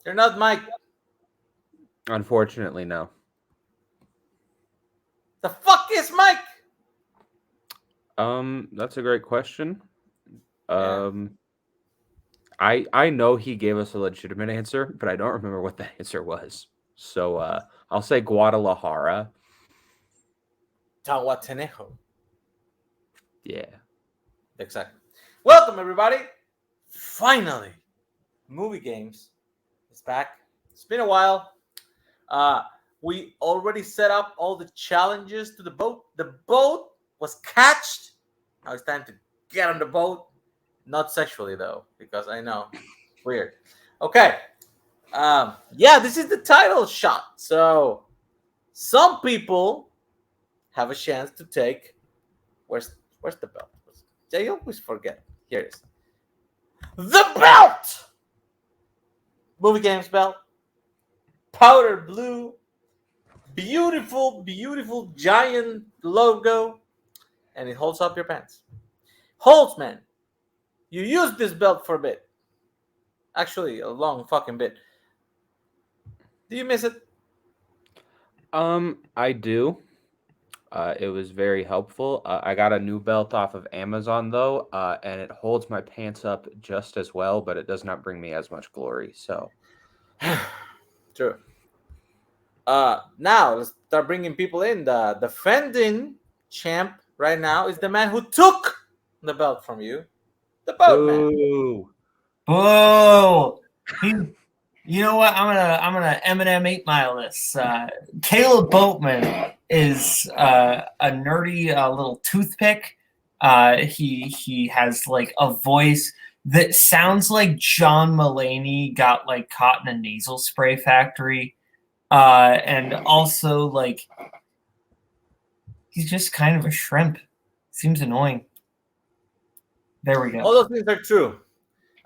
You're not Mike. Unfortunately, no. The fuck is Mike? That's a great question. Yeah. I know he gave us a legitimate answer, but I don't remember what the answer was. So I'll say Guadalajara. Tahuatenejo. Yeah. Exactly. Welcome, everybody. Finally, Movie Games is back. It's been a while. We already set up all the challenges to the boat. The boat was catched. Now it's time to get on the boat. Not sexually, though, because I know. Weird. Okay. Yeah, this is the title shot. So, some people have a chance to take. Where's the belt? I always forget. Here it is. The belt! Movie Games belt. Powder blue. Beautiful, beautiful giant logo. And it holds up your pants. Holtzman, you used this belt for a bit. Actually, a long fucking bit. Do you miss it? I do. It was very helpful. I got a new belt off of Amazon though, and it holds my pants up just as well, but it does not bring me as much glory. So, True. Now let's start bringing people in. The defending champ right now is the man who took the belt from you, the boatman. boo. Boo! You know what? I'm gonna Eminem 8 Mile this. Caleb Boatman is a nerdy little toothpick. He has like a voice that sounds like John Mulaney got like caught in a nasal spray factory, and also like he's just kind of a shrimp. Seems annoying. There we go. All those things are true.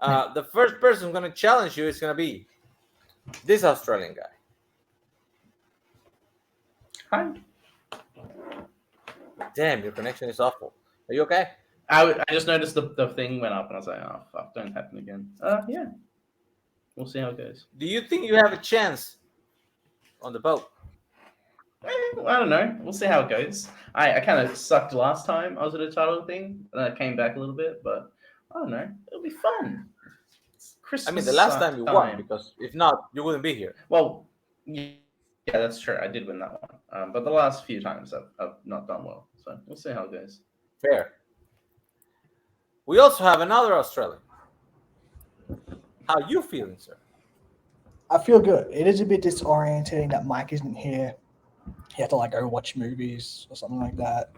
The first person who's going to challenge you is going to be this Australian guy. Hi. Damn, your connection is awful. Are you okay? I just noticed the thing went up, and I was like, oh, fuck, don't happen again. Yeah. We'll see how it goes. Do you think you have a chance on the boat? I don't know. We'll see how it goes. I kind of sucked last time I was at a title thing, and I came back a little bit, but I don't know. It'll be fun. It's Christmas. I mean, the last time you won, because if not, you wouldn't be here. Well, yeah, that's true. I did win that one. But the last few times I've not done well. So we'll see how it goes. Fair. We also have another Australian. How are you feeling, sir? I feel good. It is a bit disorientating that Mike isn't here. You have to like go watch movies or something like that.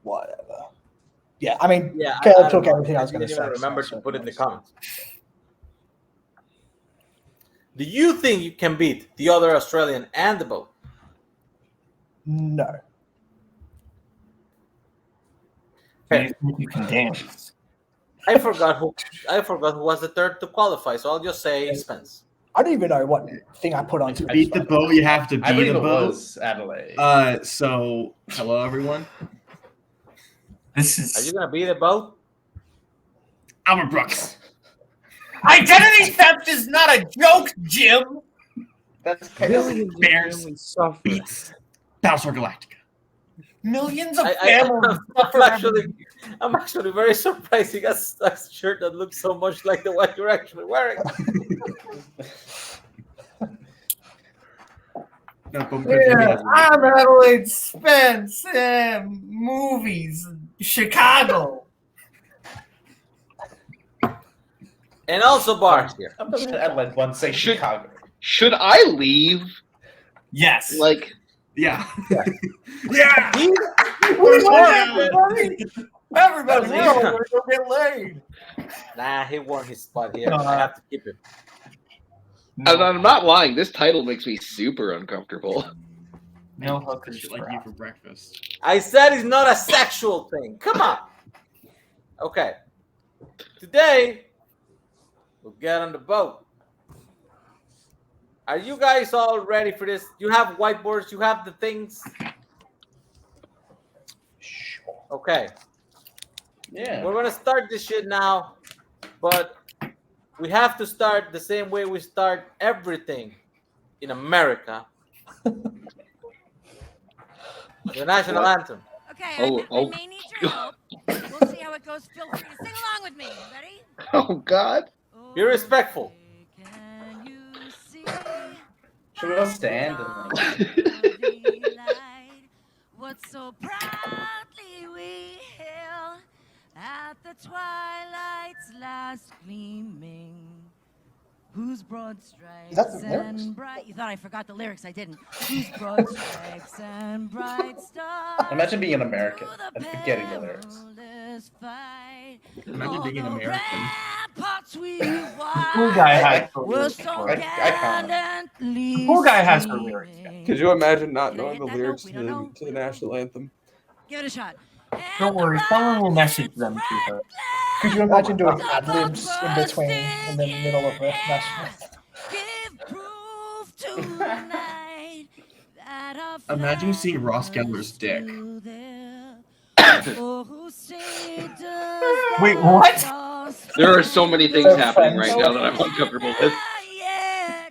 Whatever. Yeah, I mean, Caleb took everything I was going to say. Remember to put it in the comments. Do you think you can beat the other Australian and the boat? No. You can dance. I forgot who was the third to qualify, so I'll just say Spence. I don't even know what thing I put on. To beat the boat, you have to beat the boat. Was Adelaide. So hello everyone. Are you gonna beat the boat? Albert Brooks. Identity theft is not a joke, Jim. That's Millions of families suffer. Beats Battlestar Galactica. Millions of families suffer. I'm actually very surprised he got a shirt that looks so much like the one you're actually wearing. I'm Adelaide Spence. Movies, Chicago. And also bars here. I'm not Adelaide once say Chicago. Should I leave? Yes. Like, yeah. Yeah. Everybody, we're going to get laid. Nah, he won his spot here. I have to keep him. No. And I'm not lying. This title makes me super uncomfortable. No hookers like you for breakfast. I said it's not a sexual thing. Come on. Okay. Today, we'll get on the boat. Are you guys all ready for this? You have whiteboards. You have the things. Okay. Yeah. We're going to start this shit now, but we have to start the same way we start everything in America. The national anthem. Okay, Oh, I may need your help. We'll see how it goes. Feel free to sing along with me. Ready? Oh God. Be respectful. Can you see Should we all stand and like? the light? What so proudly we hail at the twilight's last gleaming, whose broad stripes that the lyrics? and bright. You thought I forgot the lyrics? I didn't. Whose broad stripes and bright stars. Imagine being an American through and forgetting the lyrics. perilous fight. Imagine being an American. Poor guy has the lyrics for it. The Poor guy has the lyrics. Could you imagine not Did I knowing hit the that note? lyrics We don't know. to the national anthem? Give it a shot. Don't worry, someone will message them to her. Could you imagine doing ad libs in between, in the middle of the national? Give proof tonight that our Imagine seeing flag Ross Geller's is dick. still there. Oh, who say does Wait, that what? star There are so many things So happening fun. right now that I'm uncomfortable with. yet Yeah,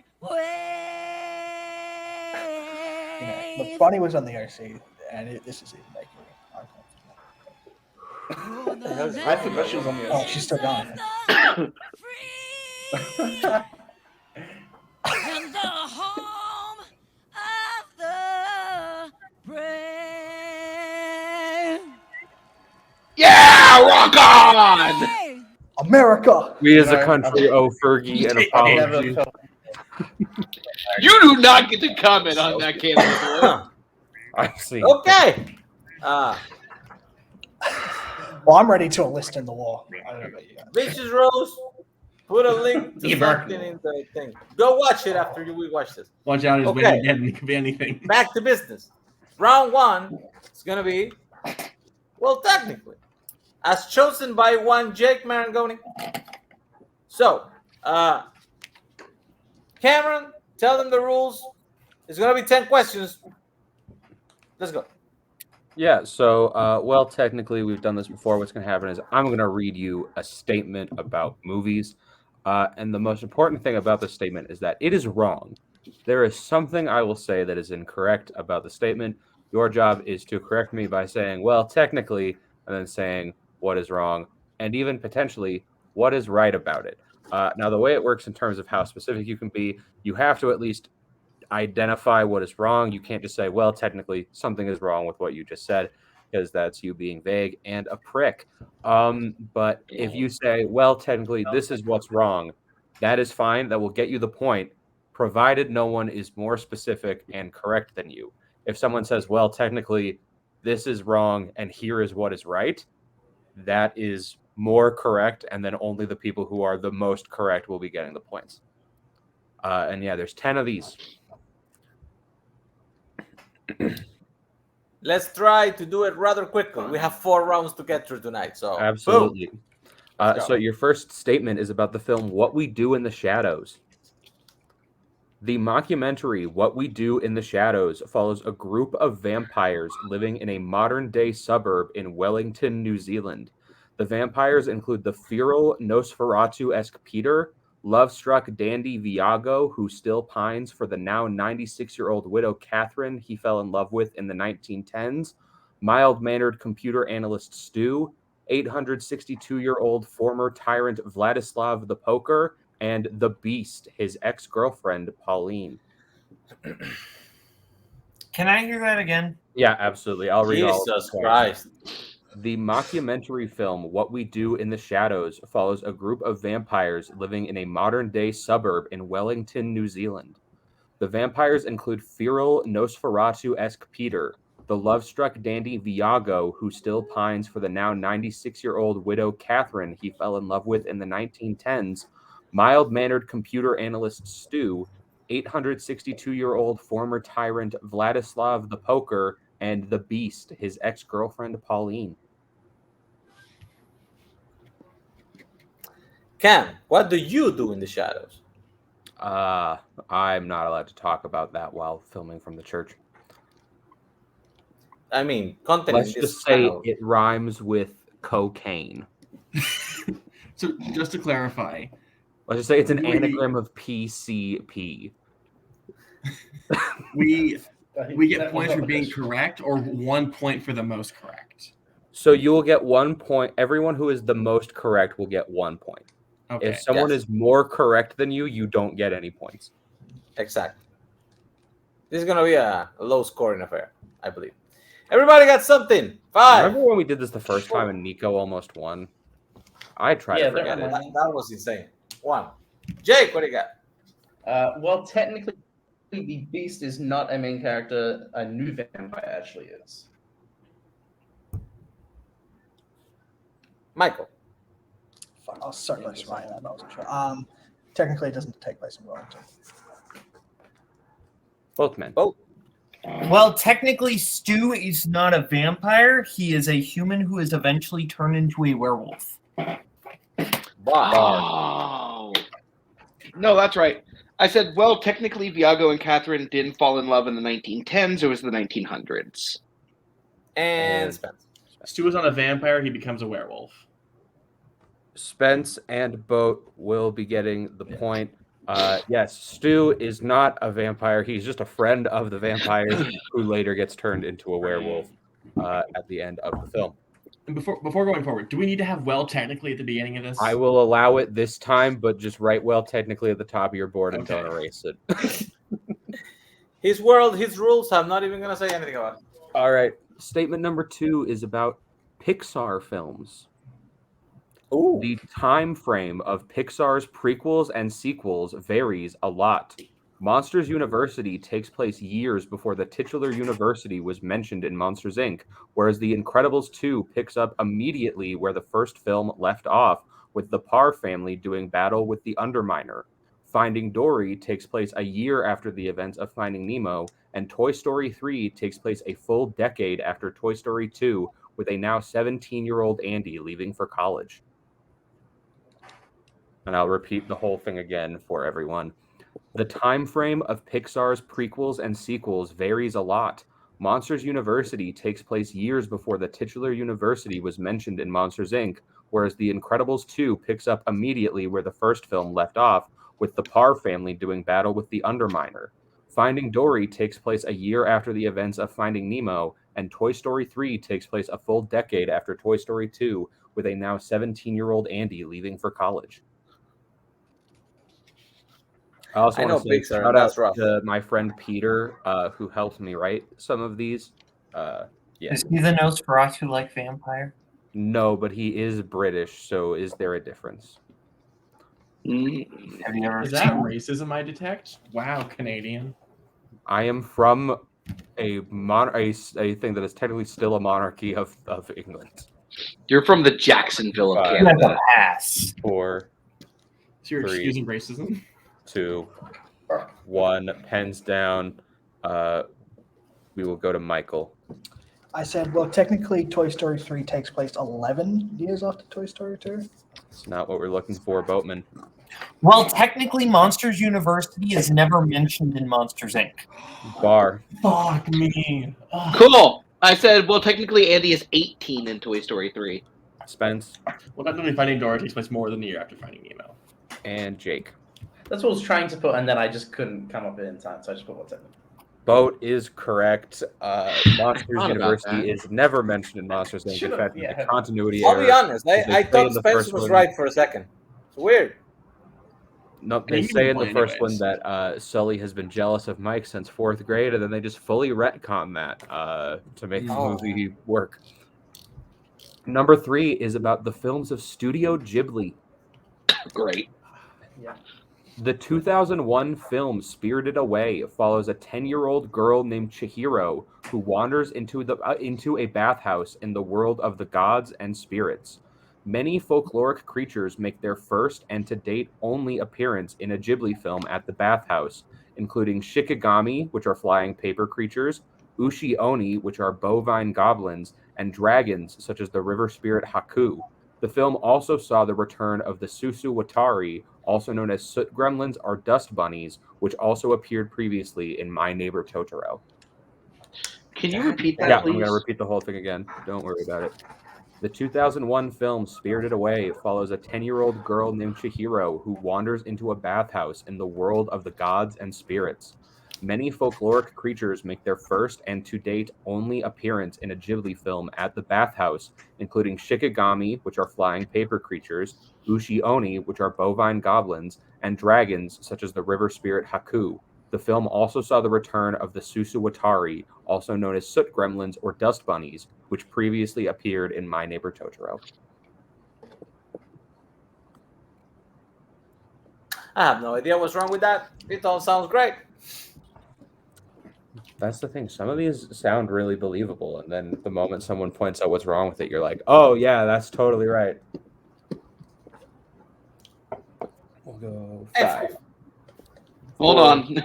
wave? but Bonnie was on the OC, and this is even making me uncomfortable. I forgot she was on the Oh, she's still going. Free and the home of the brave. Yeah, rock on! Hey! America! We as a No, country owe Fergie an I never apology. felt. You do not get to comment on that, Caleb boy. I see. Okay. Well, I'm ready to enlist in the war. I don't know about you guys. Bitches Rose, put a link to The American something in the thing. Go watch it after we watch this. Watch out, it's Okay. waiting again. It could be anything. Back to business. Round one is going to be, well, technically, as chosen by one Jake Marangoni. So, Cameron, tell them the rules. It's going to be 10 questions. Let's go. Yeah, so, well, technically, we've done this before. What's going to happen is I'm going to read you a statement about movies. And the most important thing about the statement is that it is wrong. There is something I will say that is incorrect about the statement. Your job is to correct me by saying, well, technically, and then saying what is wrong, and even potentially what is right about it. Now, the way it works in terms of how specific you can be, you have to at least identify what is wrong. You can't just say, well, technically something is wrong with what you just said, because that's you being vague and a prick. But if you say, well, technically this is what's wrong, that is fine. That will get you the point, provided no one is more specific and correct than you. If someone says, well, technically this is wrong and here is what is right, that is more correct, and then only the people who are the most correct will be getting the points. And yeah, there's 10 of these. Let's try to do it rather quickly. We have 4 rounds to get through tonight. So, Absolutely. boom. Let's go. So your first statement is about the film What We Do in the Shadows. The mockumentary What We Do in the Shadows follows a group of vampires living in a modern-day suburb in Wellington, New Zealand. The vampires include the feral Nosferatu-esque Peter, love-struck dandy Viago, who still pines for the now 96-year-old widow Catherine he fell in love with in the 1910s, mild-mannered computer analyst Stu, 862-year-old former tyrant Vladislav the Poker, and the Beast, his ex-girlfriend Pauline. Can I hear that again? Yeah, absolutely. I'll read all of Jesus them. Christ. The mockumentary film What We Do in the Shadows follows a group of vampires living in a modern-day suburb in Wellington, New Zealand. The vampires include feral Nosferatu-esque Peter, the love-struck dandy Viago, who still pines for the now 96-year-old widow Catherine he fell in love with in the 1910s, mild-mannered computer analyst Stu, 862-year-old former tyrant Vladislav the Poker, and the Beast, his ex-girlfriend Pauline. Cam, what do you do in the shadows? I'm not allowed to talk about that while filming from the church. I mean, content Let's in this just say channel. it rhymes with cocaine. So just to clarify, Let's just say it's an We- anagram of PCP. We get That was points not for the being question. correct, or 1 point for the most correct. So you will get 1 point. Everyone who is the most correct will get 1 point. Okay. If someone Yes. is more correct than you, you don't get any points. Exactly. This is gonna be a low scoring affair, I believe. Everybody got something. 5. Remember when we did this the first time and Nico almost won? I tried Yeah, to there forget are it. many. That was insane. 1. Jake, what do you got? Well, technically, the Beast is not a main character. A new vampire actually is. Michael. Fuck, I was so close to writing that, but I wasn't sure. Technically, it doesn't take place in Wellington. Both men. Both. Well, technically, Stu is not a vampire. He is a human who is eventually turned into a werewolf. Oh. No, that's right. I said, well, technically, Viago and Catherine didn't fall in love in the 1910s. It was the 1900s. And Spence. Stu is not a vampire. He becomes a werewolf. Spence and Boat will be getting the point. Yes, Stu is not a vampire. He's just a friend of the vampires who later gets turned into a werewolf at the end of the film. And before going forward, do we need to have well technically at the beginning of this? I will allow it this time, but just write well technically at the top of your board and don't Okay. erase it. His world, his rules. I'm not even gonna say anything about it. All right. Statement number 2 is about Pixar films. Ooh. The time frame of Pixar's prequels and sequels varies a lot. Monsters University takes place years before the titular university was mentioned in Monsters, Inc., whereas The Incredibles 2 picks up immediately where the first film left off, with the Parr family doing battle with the Underminer. Finding Dory takes place a year after the events of Finding Nemo, and Toy Story 3 takes place a full decade after Toy Story 2, with a now 17-year-old Andy leaving for college. And I'll repeat the whole thing again for everyone. The time frame of Pixar's prequels and sequels varies a lot. Monsters University takes place years before the titular university was mentioned in Monsters, Inc., whereas The Incredibles 2 picks up immediately where the first film left off, with the Parr family doing battle with the Underminer. Finding Dory takes place a year after the events of Finding Nemo, and Toy Story 3 takes place a full decade after Toy Story 2, with a now 17-year-old Andy leaving for college. I also I want know to say Pixar, shout that's out rough. to my friend Peter, who helped me write some of these. Yeah. Is he the Nosferatu like vampire? No, but he is British, so is there a difference? Have you ever Is seen that racism I detect? Wow, Canadian. I am from a thing that is technically still a monarchy of England. You're from the Jacksonville of Five. You have Canada. to pass. 4, So you're 3. excusing racism? 2, 1. Pens down. We will go to Michael. I said, well, technically, Toy Story 3 takes place 11 years after Toy Story 2. It's not what we're looking for, Boatman. Well, technically, Monsters University is never mentioned in Monsters, Inc. Bar. Fuck me. Ugh. Cool. I said, well, technically, Andy is 18 in Toy Story 3. Spence Well, technically, Finding Dory takes place more than a year after Finding Nemo. and Jake. That's what I was trying to put, and then I just couldn't come up with it in time, so I just put what's in it. Boat is correct. Monsters Thought about University that. is never mentioned in Monsters, Inc. In Should've, fact, it's yeah. a continuity I'll error. be honest. They I say thought in the Spence first was one- right for a second. It's weird. No, They they give say me in the point first one anyways. that Sully has been jealous of Mike since 4th grade, and then they just fully retcon that to make the Oh. movie work. Number 3 is about the films of Studio Ghibli. Great. The 2001 film Spirited Away follows a 10-year-old girl named Chihiro who wanders into a bathhouse in the world of the gods and spirits. Many folkloric creatures make their first and to date only appearance in a Ghibli film at the bathhouse, including Shikigami, which are flying paper creatures, Ushi-Oni, which are bovine goblins, and dragons such as the river spirit Haku. The film also saw the return of the Susu Watari, also known as soot gremlins or dust bunnies, which also appeared previously in My Neighbor Totoro. Can you repeat that, Yeah, I'm please? going to repeat the whole thing again. Don't worry about it. The 2001 film Spirited Away follows a 10-year-old girl named Chihiro who wanders into a bathhouse in the world of the gods and spirits. Many folkloric creatures make their first and to date only appearance in a Ghibli film at the bathhouse, including Shikigami, which are flying paper creatures, Ushi-Oni, which are bovine goblins, and dragons such as the river spirit Haku. The film also saw the return of the Susuwatari, also known as soot gremlins or dust bunnies, which previously appeared in My Neighbor Totoro. I have no idea what's wrong with that. It all sounds great. That's the thing. Some of these sound really believable, and then the moment someone points out what's wrong with it, you're like, oh, yeah, that's totally right. We'll go 5. Hold on.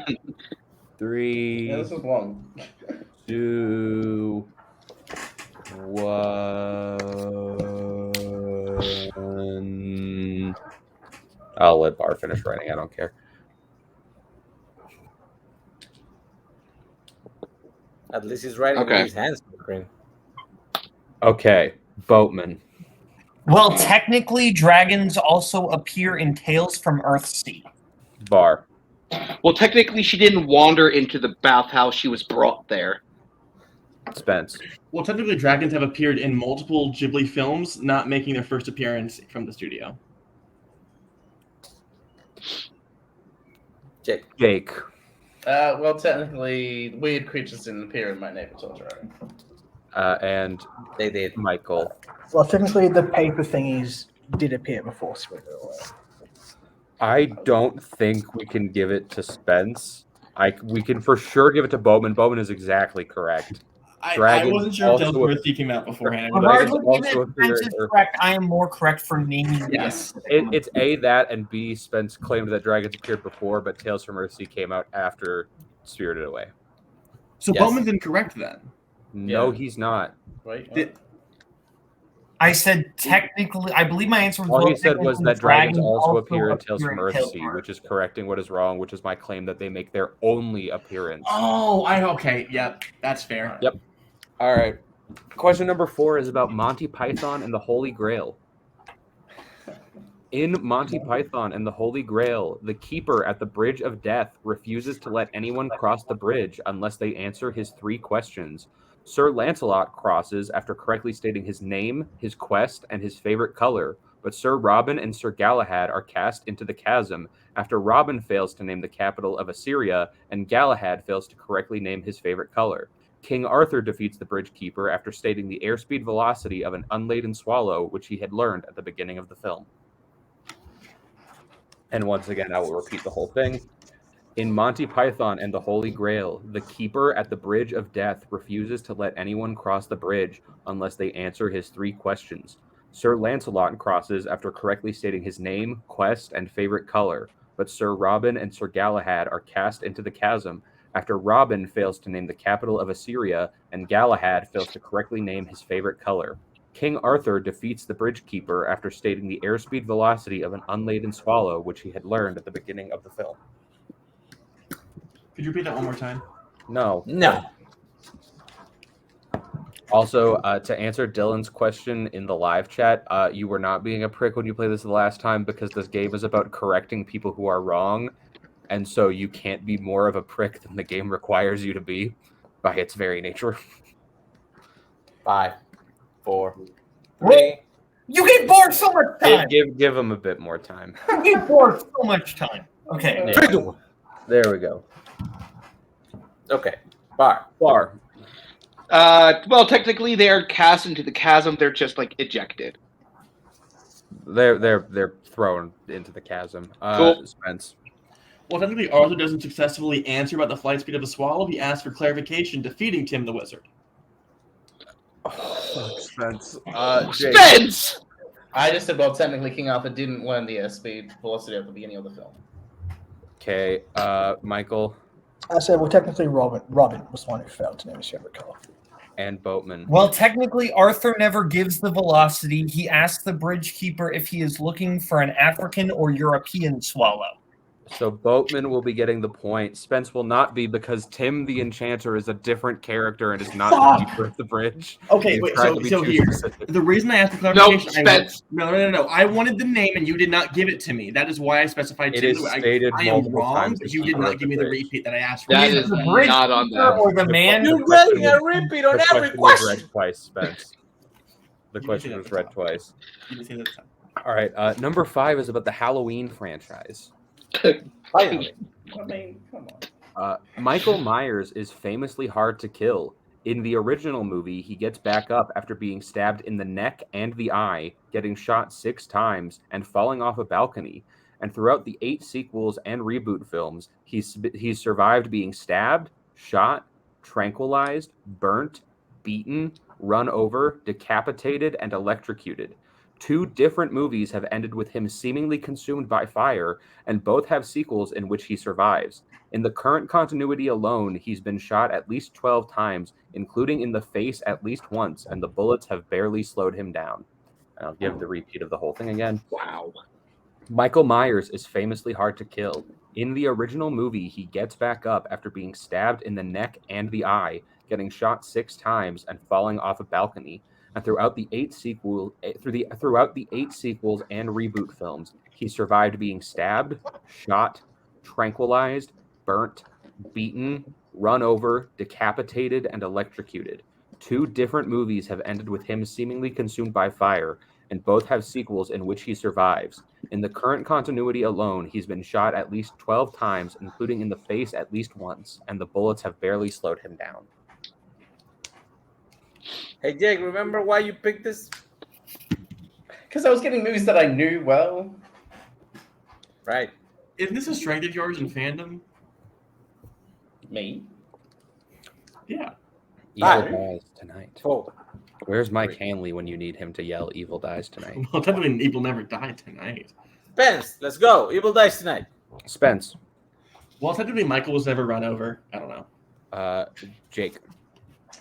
3. Yeah, this is long. 2. 1. I'll let Bar finish writing. I don't care. At least he's writing Okay. with his hands on the screen. Okay, Boatman. Well, technically, dragons also appear in Tales from Earthsea. Bar. Well, technically, she didn't wander into the bathhouse. She was brought there. Spence. Well, technically, dragons have appeared in multiple Ghibli films, not making their first appearance from the studio. Jake. Well, technically, weird creatures didn't appear in My Neighbor Totoro. And They did. Michael. Well, technically, the paper thingies did appear before Spirited Away. I don't think we can give it to Spence. We can for sure give it to Bowman. Bowman is exactly correct. I Dragons wasn't sure if also Tales from Earthsea came out beforehand. Dragons Regardless, also even if appear Spence is in- correct, I am more correct for naming. Yes. It's A, that, and B, Spence claimed that dragons appeared before, but Tales from Earthsea came out after Spirited Away. So Yes. Bowman's incorrect then. No, Yeah. he's not. Wait, what? Did- I said technically. I believe my answer was. All well, he said was technically, that dragons also appear appear in Tales from in Tales Earthsea, which is correcting what is wrong, which is my claim that they make their only appearance. Oh, okay. Yep, that's fair. Yep. All right. Question number 4 is about Monty Python and the Holy Grail. In Monty Python and the Holy Grail, the keeper at the Bridge of Death refuses to let anyone cross the bridge unless they answer his 3 questions. Sir Lancelot crosses after correctly stating his name, his quest, and his favorite color, but Sir Robin and Sir Galahad are cast into the chasm after Robin fails to name the capital of Assyria and Galahad fails to correctly name his favorite color. King Arthur defeats the bridge keeper after stating the airspeed velocity of an unladen swallow, which he had learned at the beginning of the film. And once again, I will repeat the whole thing. In Monty Python and the Holy Grail, the keeper at the Bridge of Death refuses to let anyone cross the bridge unless they answer his 3 questions. Sir Lancelot crosses after correctly stating his name, quest, and favorite color, but Sir Robin and Sir Galahad are cast into the chasm after Robin fails to name the capital of Assyria and Galahad fails to correctly name his favorite color. King Arthur defeats the bridge keeper after stating the airspeed velocity of an unladen swallow, which he had learned at the beginning of the film. Could you repeat that one more time? No. No. Also, to answer Dylan's question in the live chat, you were not being a prick when you played this the last time because this game is about correcting people who are wrong, and so you can't be more of a prick than the game requires you to be by its very nature. 5, 4, 3. You get bored so much time. Give him a bit more time. You get bored so much time. Okay. Yeah. There we go. Okay. Bar. Well, technically, they're cast into the chasm. They're just like ejected. They're thrown into the chasm. Cool. Spence. Well, technically, Arthur doesn't successfully answer about the flight speed of a swallow. He asks for clarification, defeating Tim the Wizard. Spence. Jake. Spence! I just said, well, technically, King Arthur didn't learn the airspeed velocity at the beginning of the film. Okay. Michael I said, well, technically, Robin was the one who failed to name his favorite color. and Boatman. Well, technically, Arthur never gives the velocity. He asks the bridge keeper if he is looking for an African or European swallow. So Boatman will be getting the point. Spence will not be because Tim the Enchanter is a different character and is not the keeper of the bridge. Okay, They wait. tried So, to be so too here, specific. the reason I asked the No, clarification, Spence. No. I wanted the name, and you did not give it to me. That is why I specified. It Tim. is stated I am multiple wrong, times but the you did keeper not of give the me the bridge. repeat that I asked for. That Is is the bridge not on keeper them. or the man? You're getting a repeat on The every question was question. read twice, Spence. The You question did was it. read twice. You didn't say that time. All right. Number 5 is about the Halloween franchise. Finally. I mean, come on. Michael Myers is famously hard to kill. In the original movie, he gets back up after being stabbed in the neck and the eye, getting shot 6 times, and falling off a balcony. And throughout the 8 sequels and reboot films, he's survived being stabbed, shot, tranquilized, burnt, beaten, run over, decapitated, and electrocuted. 2 different movies have ended with him seemingly consumed by fire, and both have sequels in which he survives. In the current continuity alone, he's been shot at least 12 times, including in the face at least once, and the bullets have barely slowed him down. And I'll give the repeat of the whole thing again. Wow. Michael Myers is famously hard to kill. In the original movie, he gets back up after being stabbed in the neck and the eye, getting shot 6 times, and falling off a balcony. And throughout the 8 sequels and reboot films, he survived being stabbed, shot, tranquilized, burnt, beaten, run over, decapitated, and electrocuted. 2 different movies have ended with him seemingly consumed by fire, and both have sequels in which he survives. In the current continuity alone, he's been shot at least 12 times, including in the face at least once, and the bullets have barely slowed him down. Hey, Jake, remember why you picked this? Because I was getting movies that I knew well. Right. Isn't this a strength of yours in fandom? Me. Yeah. Evil Five. dies tonight. 4. Where's Mike Hanley when you need him to yell "Evil dies tonight"? Well, technically, Evil never died tonight. Spence, let's go. Evil dies tonight. Spence. Well, technically, Michael was never run over. I don't know. Jake.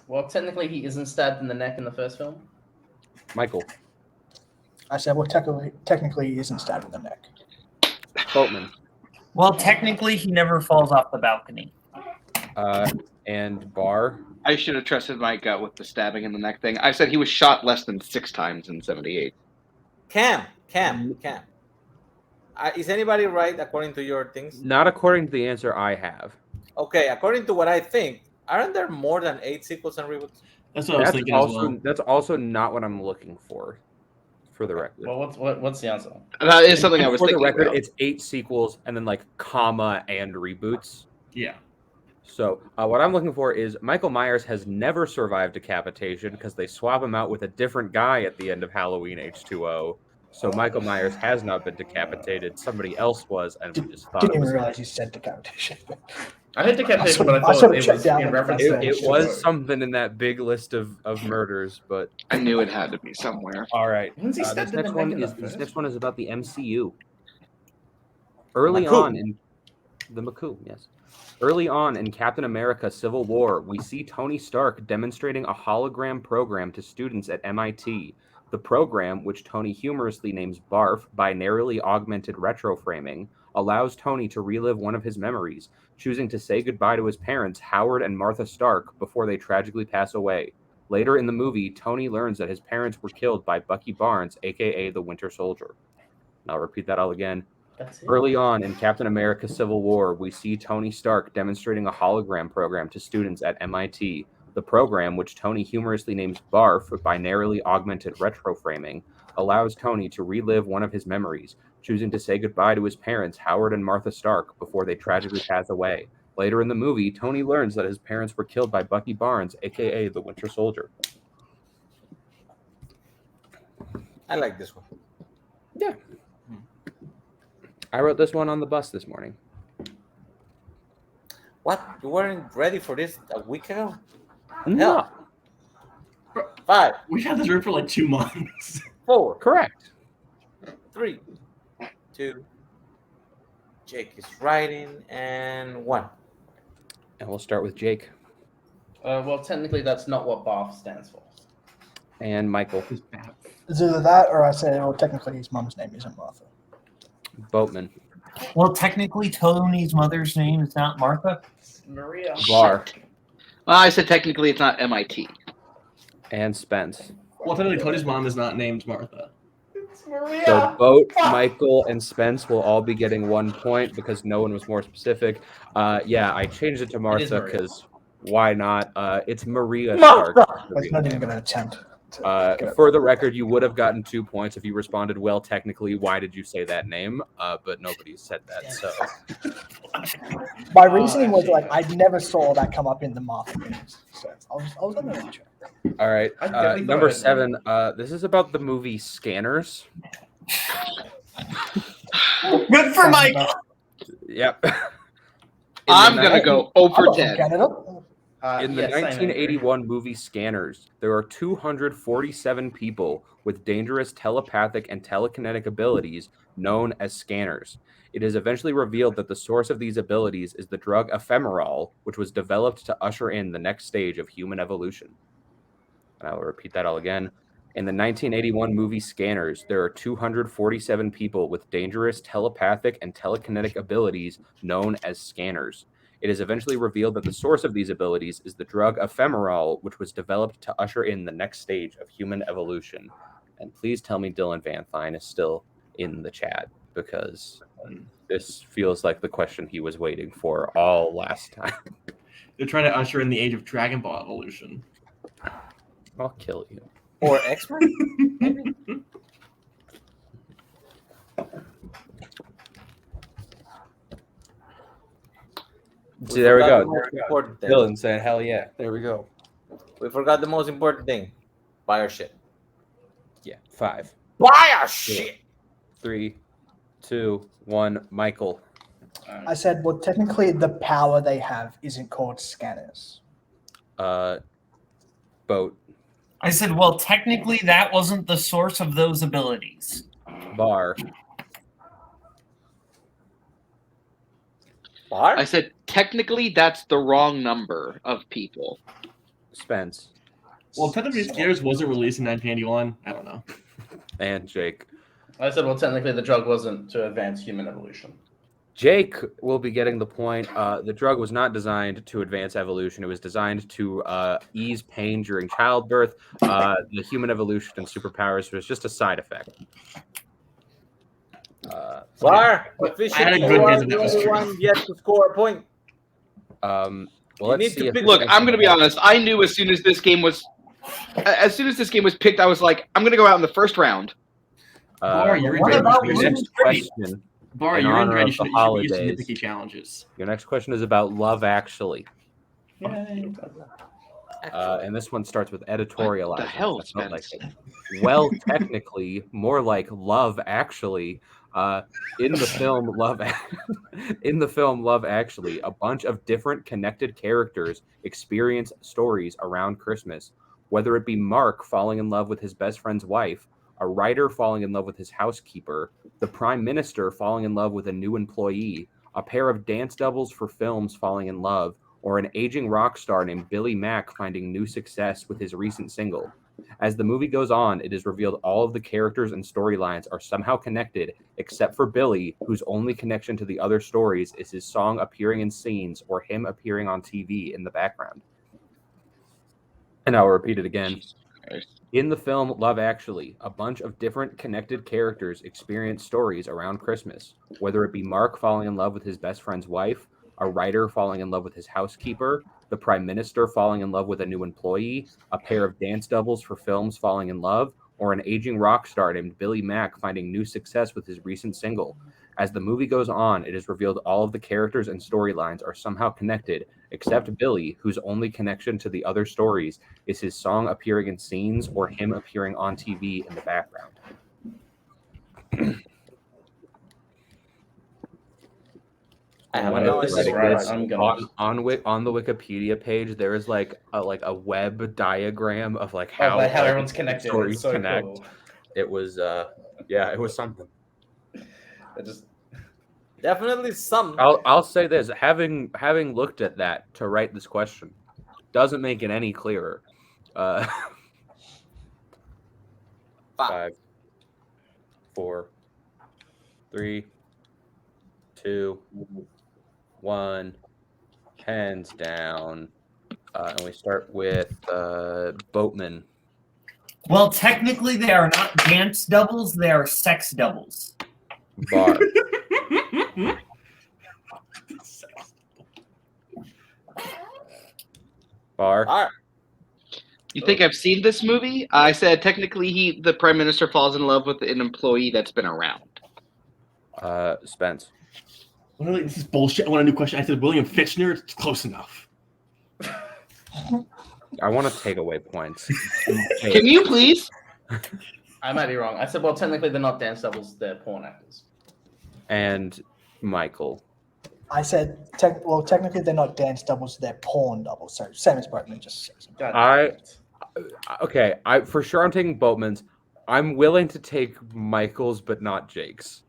Well, technically, he isn't stabbed in the neck in the first film. Michael. I said, well, technically he isn't stabbed in the neck. Boatman. Well, technically, he never falls off the balcony. And Barr. I should have trusted my gut with the stabbing in the neck thing. I said he was shot less than 6 times in 78. Cam. Is anybody right according to your things? Not according to the answer I have. Okay, according to what I think, aren't there more than 8 sequels and reboots? That's what I was thinking as well. That's also not what I'm looking for the record. Well, what's the answer? That is something I was For the thinking record, about. it's 8 sequels and then like comma and reboots. Yeah. So what I'm looking for is Michael Myers has never survived decapitation because they swap him out with a different guy at the end of Halloween H2O. So Michael Myers has not been decapitated. Somebody else was, and we just thought Didn't it even was. realize you said decapitation. I heard decapitation, I but I sort thought of it checked was out in when reference you to said It it. was something in that big list of murders, but I knew it had to be somewhere. all right. When's he This stabbed in the next neck one in the is this first? next one is about the MCU. Early Maku. on in the Maku, yes. Early on in Captain America: Civil War, we see Tony Stark demonstrating a hologram program to students at MIT. The program, which Tony humorously names BARF, binarily augmented retroframing, allows Tony to relive one of his memories, choosing to say goodbye to his parents, Howard and Martha Stark, before they tragically pass away. Later in the movie, Tony learns that his parents were killed by Bucky Barnes, aka the Winter Soldier. And I'll repeat that all again. That's it. Early on in Captain America: Civil War, we see Tony Stark demonstrating a hologram program to students at MIT. The program, which Tony humorously names BARF, binarily augmented retroframing, allows Tony to relive one of his memories, choosing to say goodbye to his parents, Howard and Martha Stark, before they tragically pass away. Later in the movie, Tony learns that his parents were killed by Bucky Barnes, aka the Winter Soldier. I like this one. Yeah. I wrote this one on the bus this morning. What? You weren't ready for this a week ago? No, 5, We had this room for like 2 months. 4, correct. 3, 2. Jake is writing, and 1. And we'll start with Jake Well, technically, that's not what BARF stands for. and Michael. It's bad. It's either that or I said, well, technically his mum's name isn't Martha. Boatman. Well, technically, Tony's mother's name is not Martha. Maria. Bar Well, I said technically it's not MIT. and Spence. Well, technically, Cody's mom is not named Martha. It's Maria. So Boat, Michael, and Spence will all be getting 1 point because no one was more specific. Yeah, I changed it to Martha Maria. because why not? It's Maria Martha! Stark. I was not even going to attempt. For the record, you would have gotten 2 points if you responded, well, technically, why did you say that name? But nobody said that, so. My reasoning was like I never saw that come up in the Martha games, so I was under that. All right, I definitely thought number I had 7. This is about the movie Scanners. Good for Michael. Yep. I'm going to go I'm over not from 10. Canada. In the yes, I know. 1981 movie Scanners, there are 247 people with dangerous telepathic and telekinetic abilities known as scanners. It is eventually revealed that the source of these abilities is the drug ephemeral, which was developed to usher in the next stage of human evolution. And I will repeat that all again. In the 1981 movie Scanners, there are 247 people with dangerous telepathic and telekinetic abilities known as scanners. It is eventually revealed that the source of these abilities is the drug ephemeral, which was developed to usher in the next stage of human evolution. And please tell me Dylan Van Fine is still in the chat, because this feels like the question he was waiting for all last time. They're trying to usher in the age of Dragon Ball evolution. I'll kill you. Or X-Men? Maybe? See, there we forgot go. the most important thing. Dylan saying, hell yeah. There we go. We forgot the most important thing. Buy our shit. Yeah, 5, Buy our shit! 3, 2, 1. Michael. I said, well, technically, the power they have isn't called scanners. Boat. I said, well, technically, that wasn't the source of those abilities. Bar. Bar? I said technically that's the wrong number of people. Spence. Well, technically, Scanners wasn't released in 1981. I don't know. And Jake. I said, well, technically, the drug wasn't to advance human evolution. Jake will be getting the point. The drug was not designed to advance evolution. It was designed to ease pain during childbirth. The human evolution and superpowers was just a side effect. Bar! I had a good You are guess that the was only true. one yet to score a point. Well, You let's need see to if pick- Look, I'm going to be honest. I knew as soon as this game was picked, I was like, I'm going to go out in the first round. Bar, you're what in about your Wizards next Trivia? question. Bar, in you're in honor red. of You should the be used to holidays. nitpicky challenges. Your next question is about Love Actually. Yay. And this one starts with editorializing. What the hell, That's not like Spence? it. Well, technically, more like Love Actually. In the film Love Actually, a bunch of different connected characters experience stories around Christmas, whether it be Mark falling in love with his best friend's wife, a writer falling in love with his housekeeper, the prime minister falling in love with a new employee, a pair of dance doubles for films falling in love, or an aging rock star named Billy Mack finding new success with his recent single. As the movie goes on, it is revealed all of the characters and storylines are somehow connected, except for Billy, whose only connection to the other stories is his song appearing in scenes or him appearing on TV in the background. And I'll repeat it again. In the film Love Actually, a bunch of different connected characters experience stories around Christmas, whether it be Mark falling in love with his best friend's wife, a writer falling in love with his housekeeper, the prime minister falling in love with a new employee, a pair of dance doubles for films falling in love, or an aging rock star named Billy Mack finding new success with his recent single. As the movie goes on, it is revealed all of the characters and storylines are somehow connected, except Billy, whose only connection to the other stories is his song appearing in scenes or him appearing on TV in the background. I have When no I was this is idea. writing right. this, I'm gonna on the Wikipedia page, there is like a web diagram of like how how like, everyone's connected. stories It's so connect. cool. It was it was something. It just Definitely some. I'll say this: having looked at that to write this question doesn't make it any clearer. 5, 4, 3, 2, 1. Hands down. And we start with Boatman. Well, technically, they are not dance doubles; they are sex doubles. Bar. Bar. All right. You think I've seen this movie? I said technically the prime minister falls in love with an employee that's been around. Spence. Literally, this is bullshit. I want a new question. I said William Fichtner. It's close enough. I want to take away points. Can you please? I might be wrong. I said, well, technically they're not dance doubles; they're porn actors. And Michael. I said, technically they're not dance doubles; they're porn doubles. So same as Boatman just says. Okay. For sure I'm taking Boatman's. I'm willing to take Michael's, but not Jake's.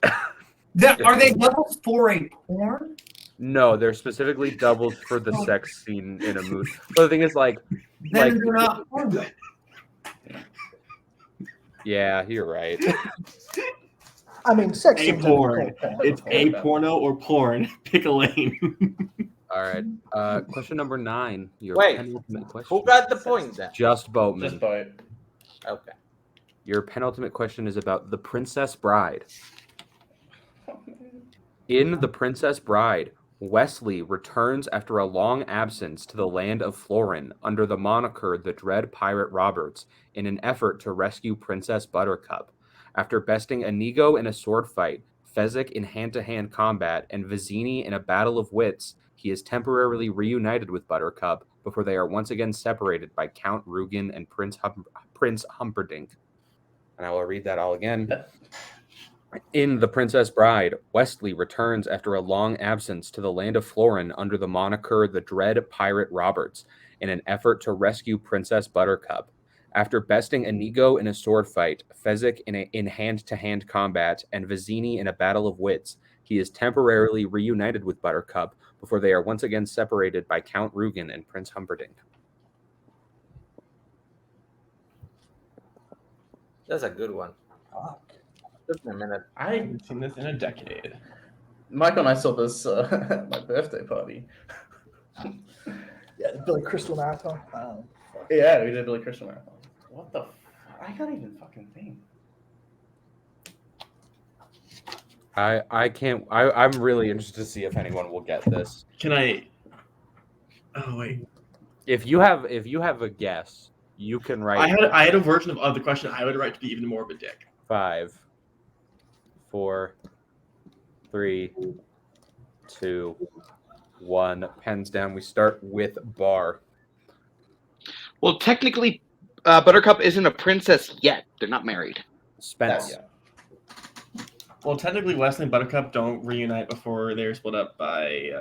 Are they doubles for a porn? No, they're specifically doubles for the sex scene in a movie. But the thing is, Then they're not porn. Though. Yeah, you're right. I mean, sex A scenes porn. are It's a porno or porn. Pick a lane. All right. Question number 9. Your Wait, penultimate question. Who got the point then? Just Boatman. Just boat. Okay. Your penultimate question is about The Princess Bride. In The Princess Bride, Wesley returns after a long absence to the land of Florin under the moniker the Dread Pirate Roberts in an effort to rescue Princess Buttercup. After besting Inigo in a sword fight, Fezzik in hand-to-hand combat, and Vizzini in a battle of wits, he is temporarily reunited with Buttercup before they are once again separated by Count Rugen and Prince Humperdinck. And I will read that all again. In The Princess Bride, Wesley returns after a long absence to the land of Florin under the moniker the Dread Pirate Roberts in an effort to rescue Princess Buttercup. After besting Inigo in a sword fight, Fezzik in hand-to-hand combat, and Vizzini in a battle of wits, he is temporarily reunited with Buttercup before they are once again separated by Count Rugen and Prince Humperdinck. That's a good one. Fuck. Just a minute. I haven't seen this in a decade. Michael and I saw this at my birthday party. Yeah, the Billy Crystal Marathon. Yeah, we did Billy Crystal Marathon. What the? I can't even fucking think. I can't. I'm really interested to see if anyone will get this. Can I? Oh wait. If you have a guess, you can write. I had a version of the question I would write to be even more of a dick. 5, 4, 3, 2, 1. Pens down. We start with Bar. Well, technically, Buttercup isn't a princess yet. They're not married. Spence. Yeah. Well, technically, Wesley and Buttercup don't reunite before they're split up by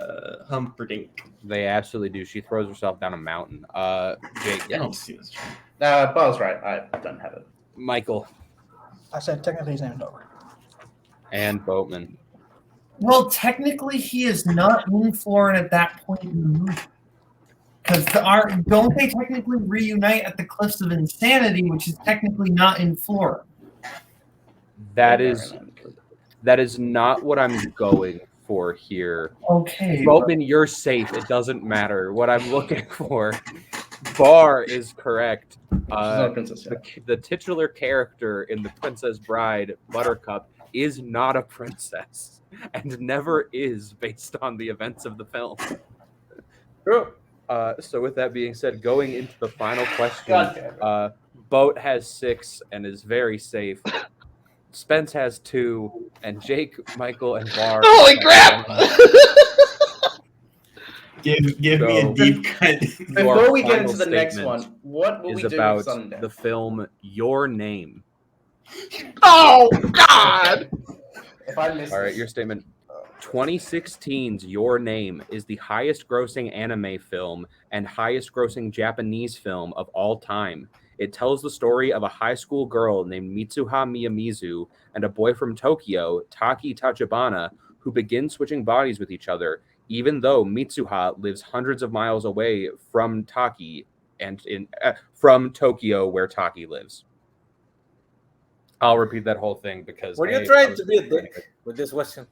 Humperdinck. They absolutely do. She throws herself down a mountain. Jake. I don't see this. Bar's right. I don't have it. Michael. I said technically his name is not right. And Boatman. Well, technically, he is not in Florin at that point in the movie. Because don't they technically reunite at the Cliffs of Insanity, which is technically not in Florin? That is not what I'm going for here. Okay. Boatman, you're safe. It doesn't matter what I'm looking for. Bar is correct. She's not a princess yet. The titular character in The Princess Bride, Buttercup, is not a princess and never is based on the events of the film. True. So with that being said, going into the final question, Boat has 6 and is very safe. Spence has 2, and Jake, Michael, and Bar. Holy crap! Give me a deep cut. Before we get into the next one, what will we is do about with Sunday? the film Your Name. Oh God! If I miss All right, this- your statement. 2016's Your Name is the highest grossing anime film and highest grossing Japanese film of all time. It tells the story of a high school girl named Mitsuha Miyamizu and a boy from Tokyo, Taki Tachibana, who begin switching bodies with each other, even though Mitsuha lives hundreds of miles away from Taki and from Tokyo, where Taki lives. I'll repeat that whole thing because Were you I trying was to be a thinking dick with this question?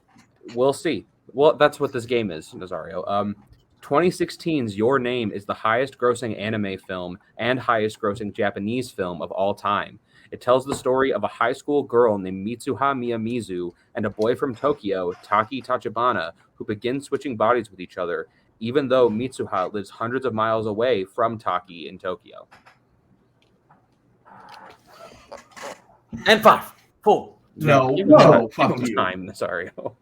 We'll see. Well, that's what this game is, Nazario. 2016's Your Name is the highest grossing anime film and highest grossing Japanese film of all time. It tells the story of a high school girl named Mitsuha Miyamizu and a boy from Tokyo, Taki Tachibana, who begin switching bodies with each other, even though Mitsuha lives hundreds of miles away from Taki in Tokyo. And 5, 4. No, Give no, him fuck you. time, Nazario.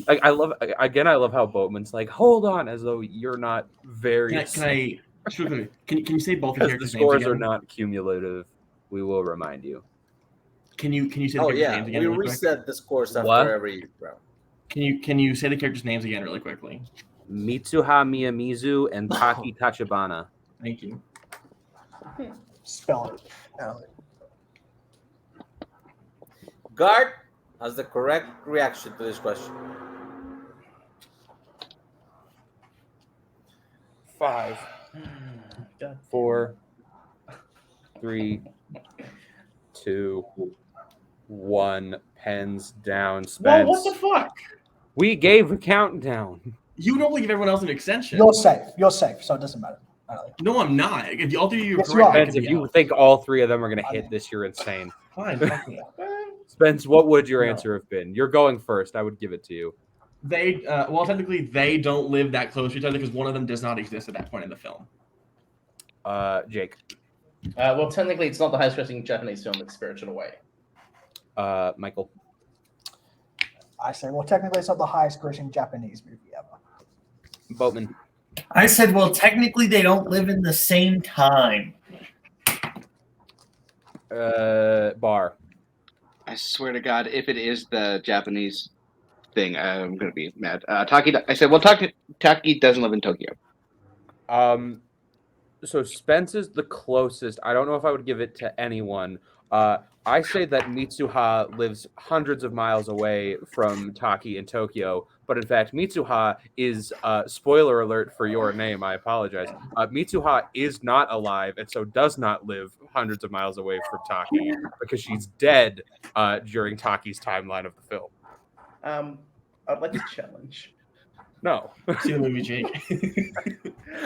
I love how Boatman's like, hold on, as though you're not very. Can you say both the Because the characters' names scores are again? not cumulative. We will remind you. Can you say the Oh characters' yeah, names again? we really quick? reset the scores after What? every round. Can you say the characters' names again really quickly? Mitsuha Miyamizu and Taki Tachibana. Thank you. Spell it. Alex. Guard has the correct reaction to this question. 5, 4, 3, 2, 1. Pens down. Whoa, Spence. what the fuck? We gave a countdown. You don't give everyone else an extension. You're safe. You're safe, so it doesn't matter. Alex. No, I'm not. If all three of you are Yes, you correct, are. I Spence, could if be you out. think all three of them are going to hit this, you're insane. Fine, fuck me. Spence, what would your No. answer have been? You're going first. I would give it to you. They, technically, they don't live that close to each other because one of them does not exist at that point in the film. Jake. Well, technically, it's not the highest-grossing Japanese film. It's Spirited Away. Michael. I say, well, technically, it's not the highest grossing Japanese movie ever. Boatman. I said, well, technically they don't live in the same time. Bar. I swear to God, if it is the Japanese thing, I'm going to be mad. Taki, I said, well, Taki doesn't live in Tokyo. So Spence is the closest. I don't know if I would give it to anyone. I say that Mitsuha lives hundreds of miles away from Taki in Tokyo, but in fact, Mitsuha is, spoiler alert for Your Name, I apologize. Mitsuha is not alive and so does not live hundreds of miles away from Taki because she's dead during Taki's timeline of the film. I'd like to challenge. No. See the movie, Jake.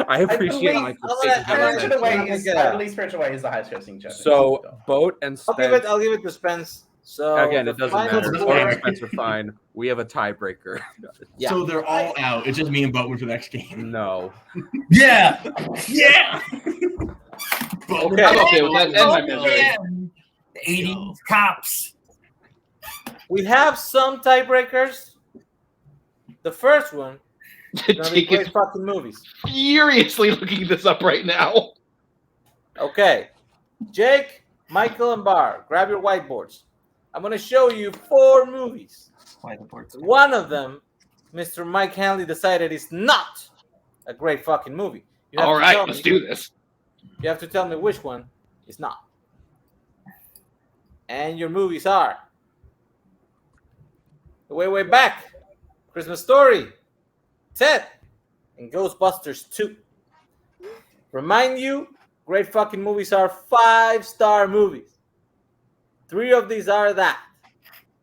I appreciate I my believe- Spirited Away is, Yeah. I believe Spirited Away is the highest-grossing Japanese So film. Boat and Spence. I'll give it to Spence. So Again, the it doesn't final matter. score- Boat and Spence are fine. We have a tiebreaker. Yeah. So they're all out. It's just me and Boatman for the next game. No. Yeah. Yeah! Boatman. Okay. I'm okay with that. End my misery. The 80s cops. We have some tiebreakers. The first one is gonna be Jake is great fucking movies. furiously looking this up right now. Okay, Jake, Michael, and Bar, grab your whiteboards. I'm gonna show you 4 movies. One of them, Mr. Mike Hanley decided is not a great fucking movie. You have All to right, tell let's me- do this. You have to tell me which one is not. And your movies are The Way Back, Christmas Story, Ted, and Ghostbusters 2. Remind you, great fucking movies are 5-star movies. 3 of these are that.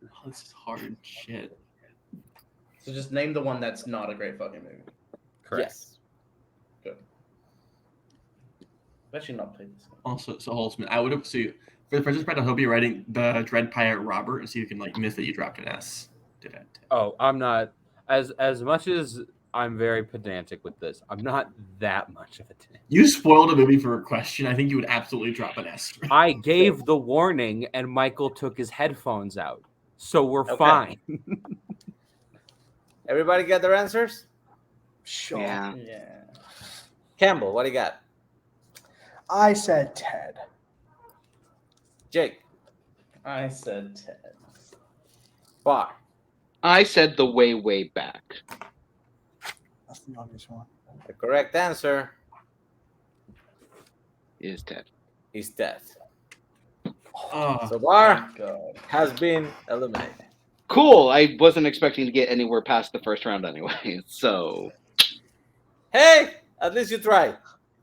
Oh, this is hard shit. So just name the one that's not a great fucking movie. Correct. Yes. Good. I've actually not played this game. Also, so Holtzman, I would have for the Princess Bride. I hope you're writing the Dread Pirate Robert, and so you can miss that you dropped an S. Did it? Oh, I'm not as much as I'm very pedantic with this. I'm not that much of a dick. You spoiled a movie for a question. I think you would absolutely drop an S. I gave the warning and Michael took his headphones out. So we're Okay. fine. Everybody got their answers? Sure. Yeah. Yeah. Campbell, what do you got? I said Ted. Jake, I said Ted. Bar, I said the way back. That's the obvious one. the correct answer Is Ted. is death. Oh, So Bar Thank God. has been eliminated. Cool. I wasn't expecting to get anywhere past the first round anyway. So, Hey, at least you tried. Now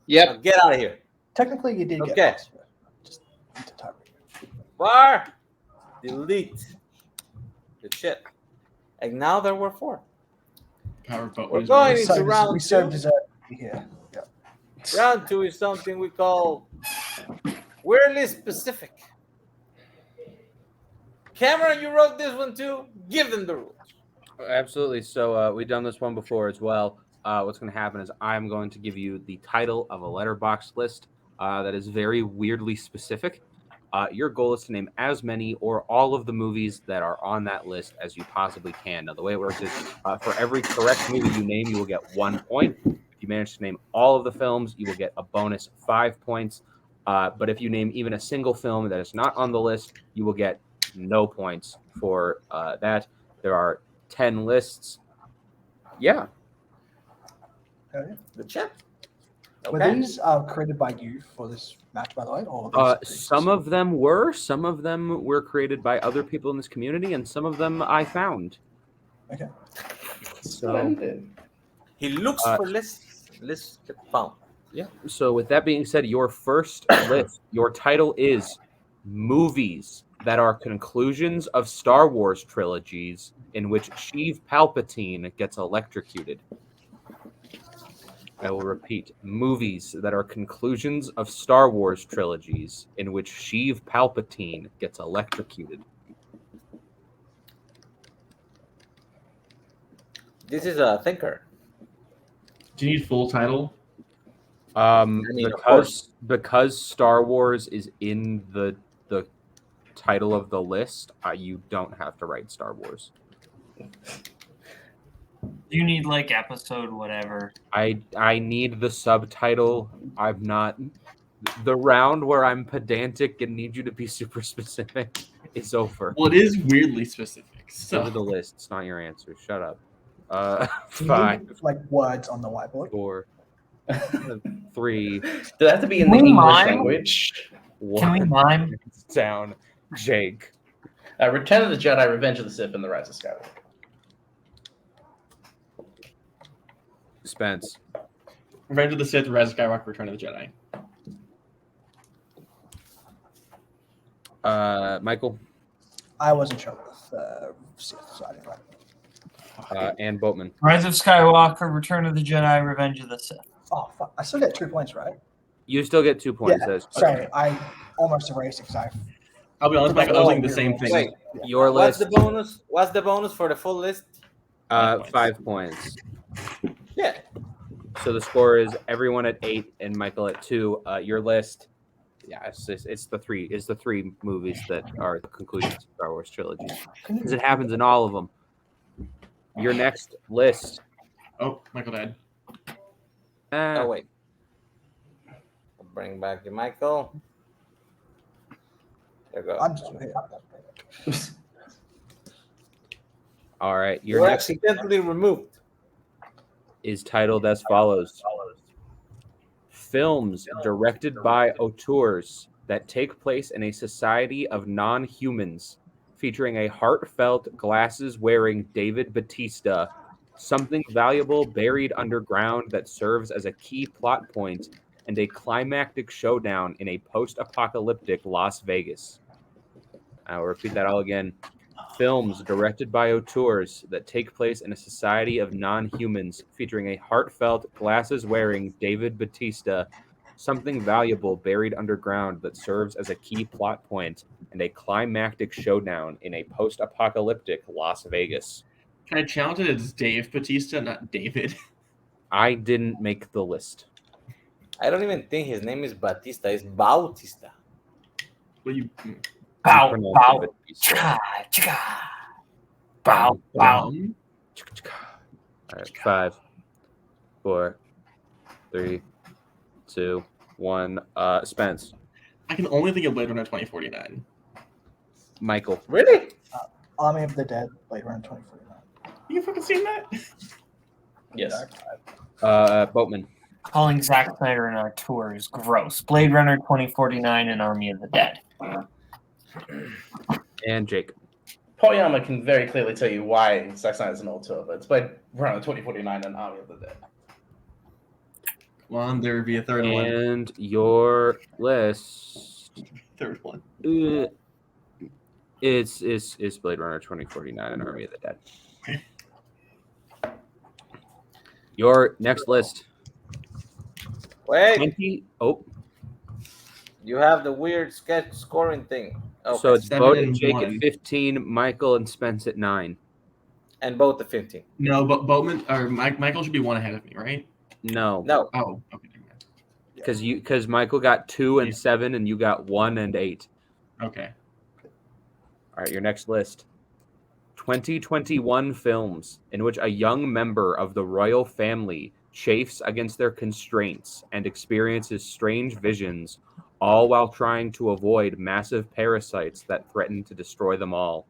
yep. get out of here. Technically, you did get Okay. past it. Just need to tie it. bar. Delete the chip. And now there were 4. Power boat. We're was going really- into round we serve 2. dessert here. Yep. Round 2 is something we call weirdly specific. Cameron, you wrote this one too. Give them the rules. Absolutely. So we've done this one before as well. What's going to happen is I'm going to give you the title of a letterbox list that is very weirdly specific. Your goal is to name as many or all of the movies that are on that list as you possibly can. Now, the way it works is for every correct movie you name, you will get 1 point. If you manage to name all of the films, you will get a bonus 5 points. But if you name even a single film that is not on the list, you will get no points for that. There are 10 lists. Yeah. Okay. The chip. Were Okay. these created by you for this match, by the way? Or were these Some of them were. Some of them were created by other people in this community, and some of them I found. Okay. Splendid. He looks for lists. Lists get found. Yeah. So with that being said, your first list, your title is movies that are conclusions of Star Wars trilogies in which Sheev Palpatine gets electrocuted. I will repeat, movies that are conclusions of Star Wars trilogies in which Sheev Palpatine gets electrocuted. This is a thinker. Do you need full title? mean, of course. Because Star Wars is in the title of the list, you don't have to write Star Wars. You need like episode whatever. I need the subtitle. I'm not the round where I'm pedantic and need you to be super specific is over. Well, it is weirdly specific. So So the list. It's not your answer. Shut up. Do you 5, need, like words on the whiteboard? 4, 3, Does it have to be in the Can we English mime? language? Can we 1. mime? Down. Jake. Return of the Jedi, Revenge of the Sith, and The Rise of Skywalker. Spence. Revenge of the Sith, Rise of Skywalker, Return of the Jedi. Michael. I wasn't sure with Sith, so I didn't write it. And Boatman. Rise of Skywalker, Return of the Jedi, Revenge of the Sith. Oh, fuck. I still get 2 points, right? You still get 2 points. Yeah, That's- sorry, I almost erased it because I'll be honest, Michael, I was thinking the same thing. Wait, Your what's list. the bonus? What's the bonus for the full list? 5 points. Yeah. So the score is everyone at 8 and Michael at 2. Your list, yeah, it's the three movies that are the conclusions of Star Wars trilogy because it happens in all of them. Your next list. Oh, Michael died. Oh wait. I'll bring back your Michael. There you go. I'm still here. All right. Your You're next accidentally removed. is titled as follows: Films directed by auteurs that take place in a society of non-humans, featuring a heartfelt, glasses-wearing David Bautista, something valuable buried underground that serves as a key plot point, and a climactic showdown in a post-apocalyptic Las Vegas. I'll repeat that all again. Films directed by auteurs that take place in a society of non-humans, featuring a heartfelt, glasses-wearing David Bautista, something valuable buried underground that serves as a key plot point, and a climactic showdown in a post-apocalyptic Las Vegas. Can I challenge it? It's Dave Bautista, not David. I didn't make the list. I don't even think his name is Batista. It's Bautista. Well, you Bow, Pronounced bow, Bautista. chika, chika. Bow, bow. All right, 5, 4, 3, 2, 1. Spence. I can only think of Blade Runner 2049. Michael. Really? Army of the Dead, Blade Runner 2049. You fucking seen that? Yes. Boatman. Calling Zack Snyder in our tour is gross. Blade Runner 2049 and Army of the Dead. And Jake. Poyama can very clearly tell you why Zack Snyder's an old tour, but it's Blade Runner 2049 and Army of the Dead. Come on, there would be a third one. And your list. Third one. It's Blade Runner 2049 and Army of the Dead. Your next list. Wait, 20. Oh, you have the weird sketch scoring thing. Okay. so it's 7 Boat and and Jake 1. at 15, Michael and Spence at 9. And both the 15. No, but Boatman or Michael should be one ahead of me, right? No, No. Oh, okay. Never because Michael got 2 and 7, and you got 1 and 8. mind. Okay. All right, your next list. 2021 films in which a young member of the royal family chafes against their constraints and experiences strange visions, all while trying to avoid massive parasites that threaten to destroy them all.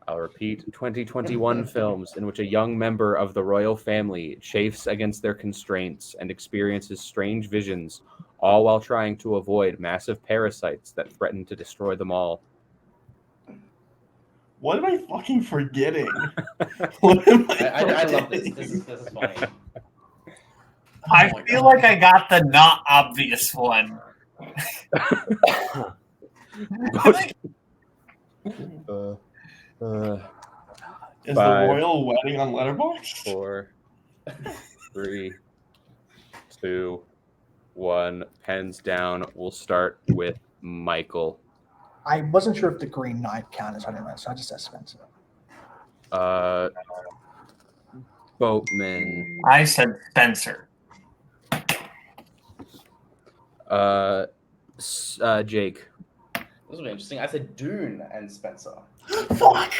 I'll repeat, 2021 films in which a young member of the royal family chafes against their constraints and experiences strange visions, all while trying to avoid massive parasites that threaten to destroy them all. What am I fucking forgetting? What am I love forgetting? this. This is funny. I my feel God. like I got the not obvious one. Is Five. the royal wedding on Letterboxd? 4, 3, 2, 1. Pens down. We'll start with Michael. I wasn't sure if the Green Knight counted, so I didn't know, so I just said Spencer. Boatman. I said Spencer. Jake. This will be interesting. I said Dune and Spencer. Fuck!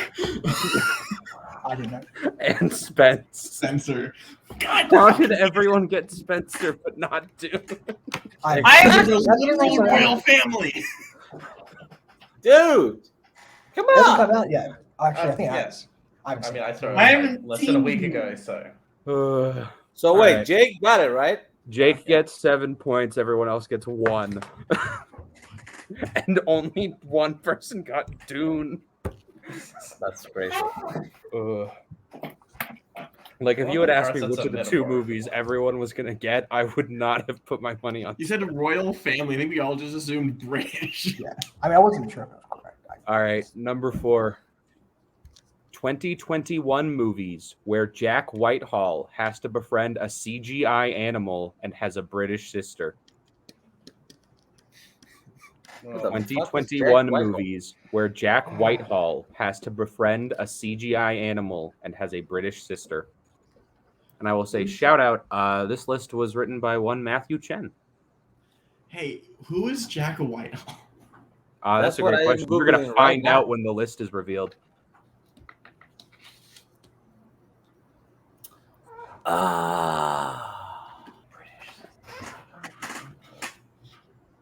I didn't know. And Spence. Censor. God, How did everyone get Spencer but not Dune? I It's am a literal royal family. Dude, come It hasn't on. come out yet. Actually, I think it yeah. has. I haven't I seen mean, it. I threw it I haven't less than a week seen ago, so. So All wait, right. Jake got it right. Jake gets 7 points. Everyone else gets 1. And only one person got Dune. That's crazy. Like, if you had asked me That's which a of the two metaphor. movies everyone was going to get, I would not have put my money on. You said royal family. I think we all just assumed British. I mean, I wasn't even sure if it was correct. All right, number 4. 2021 movies where Jack Whitehall has to befriend a CGI animal and has a British sister. What the fuck is 2021 Jack Whitehall? movies where Jack Whitehall has to befriend a CGI animal and has a British sister. And I will say, shout out, this list was written by one Matthew Chen. Hey, who is Jack Whitehall? That's That's a what great I am question. We're going to Googling find right out now. when the list is revealed.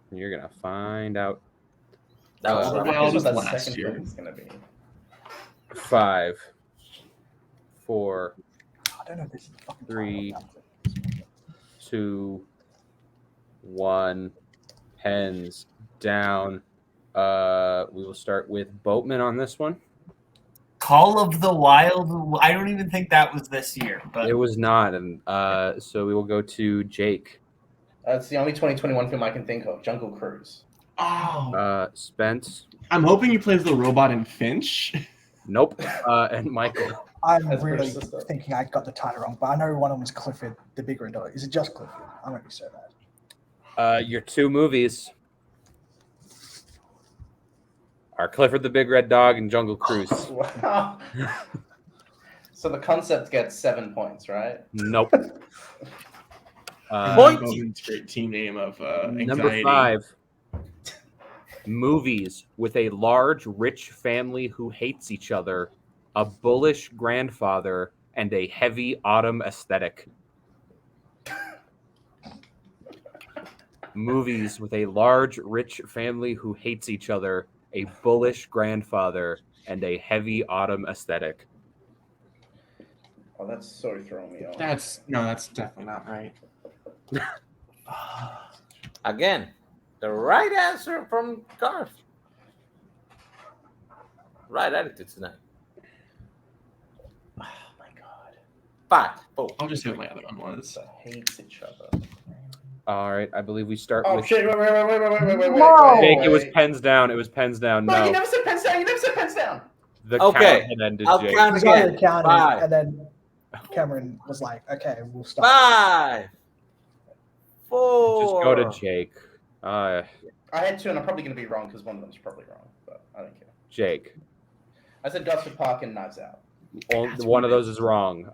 You're going to find out. That was Well, right. well, Guess what this that last second year. film is gonna be. 5, 4, I don't know if this is the fucking 3, title. 2, 1. Pens down. We will start with Boatman on this one. Call of the Wild. I don't even think that was this year, but It was not, and so we will go to Jake. It's the only 2021 film I can think of. Jungle Cruise. Oh, Spence. I'm hoping he plays the robot in Finch. Nope. And Michael. I'm That's really British sister. thinking I got the title wrong, but I know one of them was Clifford the Big Red Dog. Is it just Clifford? I'm going to be so bad. Your two movies are Clifford the Big Red Dog and Jungle Cruise. Wow. So the concept gets 7 points, right? Nope. Bowman's great team name of anxiety. Number 5. Movies with a large, rich family who hates each other, a bullish grandfather, and a heavy autumn aesthetic. Movies with a large, rich family who hates each other, a bullish grandfather, and a heavy autumn aesthetic. Oh, that's so throwing me off. That's definitely not right. Again, the right answer from Garth. Right attitude tonight. Oh my god. 5, 4. I'll just see what my other one was. So hates each other. All right, I believe we start Oh with shit! Wait. No! Jake. It was pens down. It was pens down. No, you No, never said pens down. You never said pens down. the Okay, count had ended. I'll Jake. count We started again. counting, 5, and then Cameron was like, "Okay, we'll stop." 5, 4. Just go to Jake. I had 2, and I'm probably going to be wrong because one of them's probably wrong, but I don't care. Jake. I said Gosford Park and Knives Out. One of those is wrong.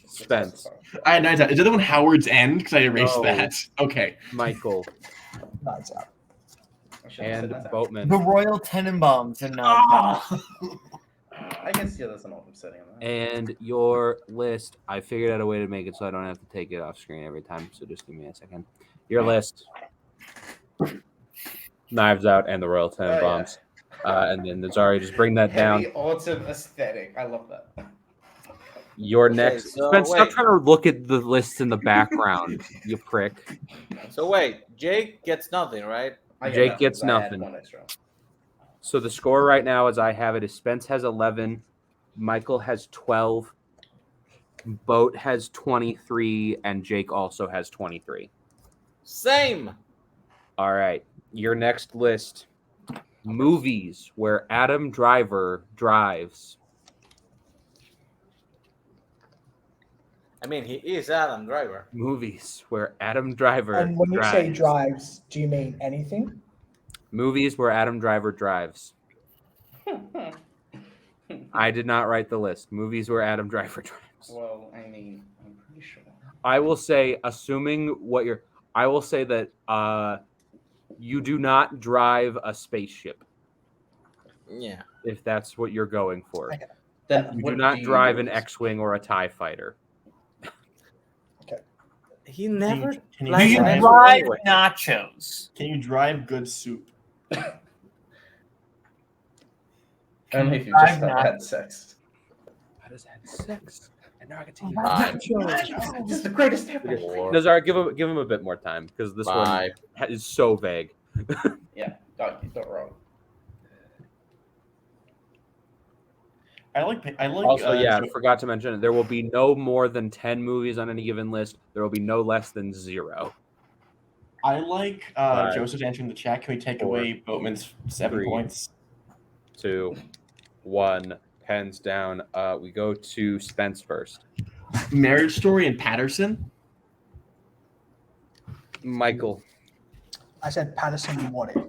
Spence. I had Knives Out. Is the other one Howard's End? Because I erased No. that. Okay. Michael Knives Out. I should have said and Knives Out. Boatman. The Royal Tenenbaums and I guess that's an awesome setting on that. And your list, I figured out a way to make it so I don't have to take it off screen every time. So just give me a second. Your list: Knives Out and the Royal Tenenbaums. And then Nazari, just bring that down. Heavy autumn aesthetic. I love that. Your Okay, next. so Spence, stop wait. trying to look at the lists in the background, you prick. So wait, Jake gets nothing, right? I get Jake nothing gets 'cause I had nothing. 1 extra. So the score right now, as I have it, is Spence has 11, Michael has 12, Boat has 23, and Jake also has 23. Same. All right. Your next list: movies where Adam Driver drives. I mean, he is Adam Driver. Movies where Adam Driver And when you say drives. drives, do you mean anything? Movies where Adam Driver drives. I did not write the list. Movies where Adam Driver drives. Well, I mean, I'm pretty sure. I will say, assuming what you're, I will say that you do not drive a spaceship, Yeah. if that's what you're going for. Okay. Then You what do not you drive an use? X-wing or a TIE fighter. He never. Can you Do likes you an drive- X-wing drive anyway. nachos? Can you drive good soup? Only if you've Drive just not- had sex. How does that sex? And now I can take This is the greatest ever. Nazar, give him a bit more time because this 5. one is so vague. Yeah, don't wrong. I like. Also, yeah, I forgot to mention there will be no more than 10 movies on any given list. There will be no less than 0. I like Five, Joseph's answering the chat. Can we take 4, away Boatman's 7 3. points? 2, 1, pens down. We go to Spence first. Marriage Story and Patterson. Michael, I said Patterson. What if?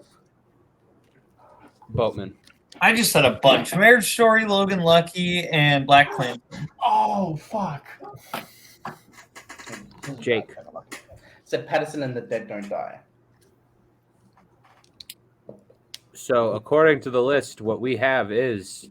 Boatman, I just said a bunch. Marriage Story, Logan Lucky, and Black Klansman. Oh fuck! Jake, Said Patterson and the Dead Don't Die. So, according to the list, what we have is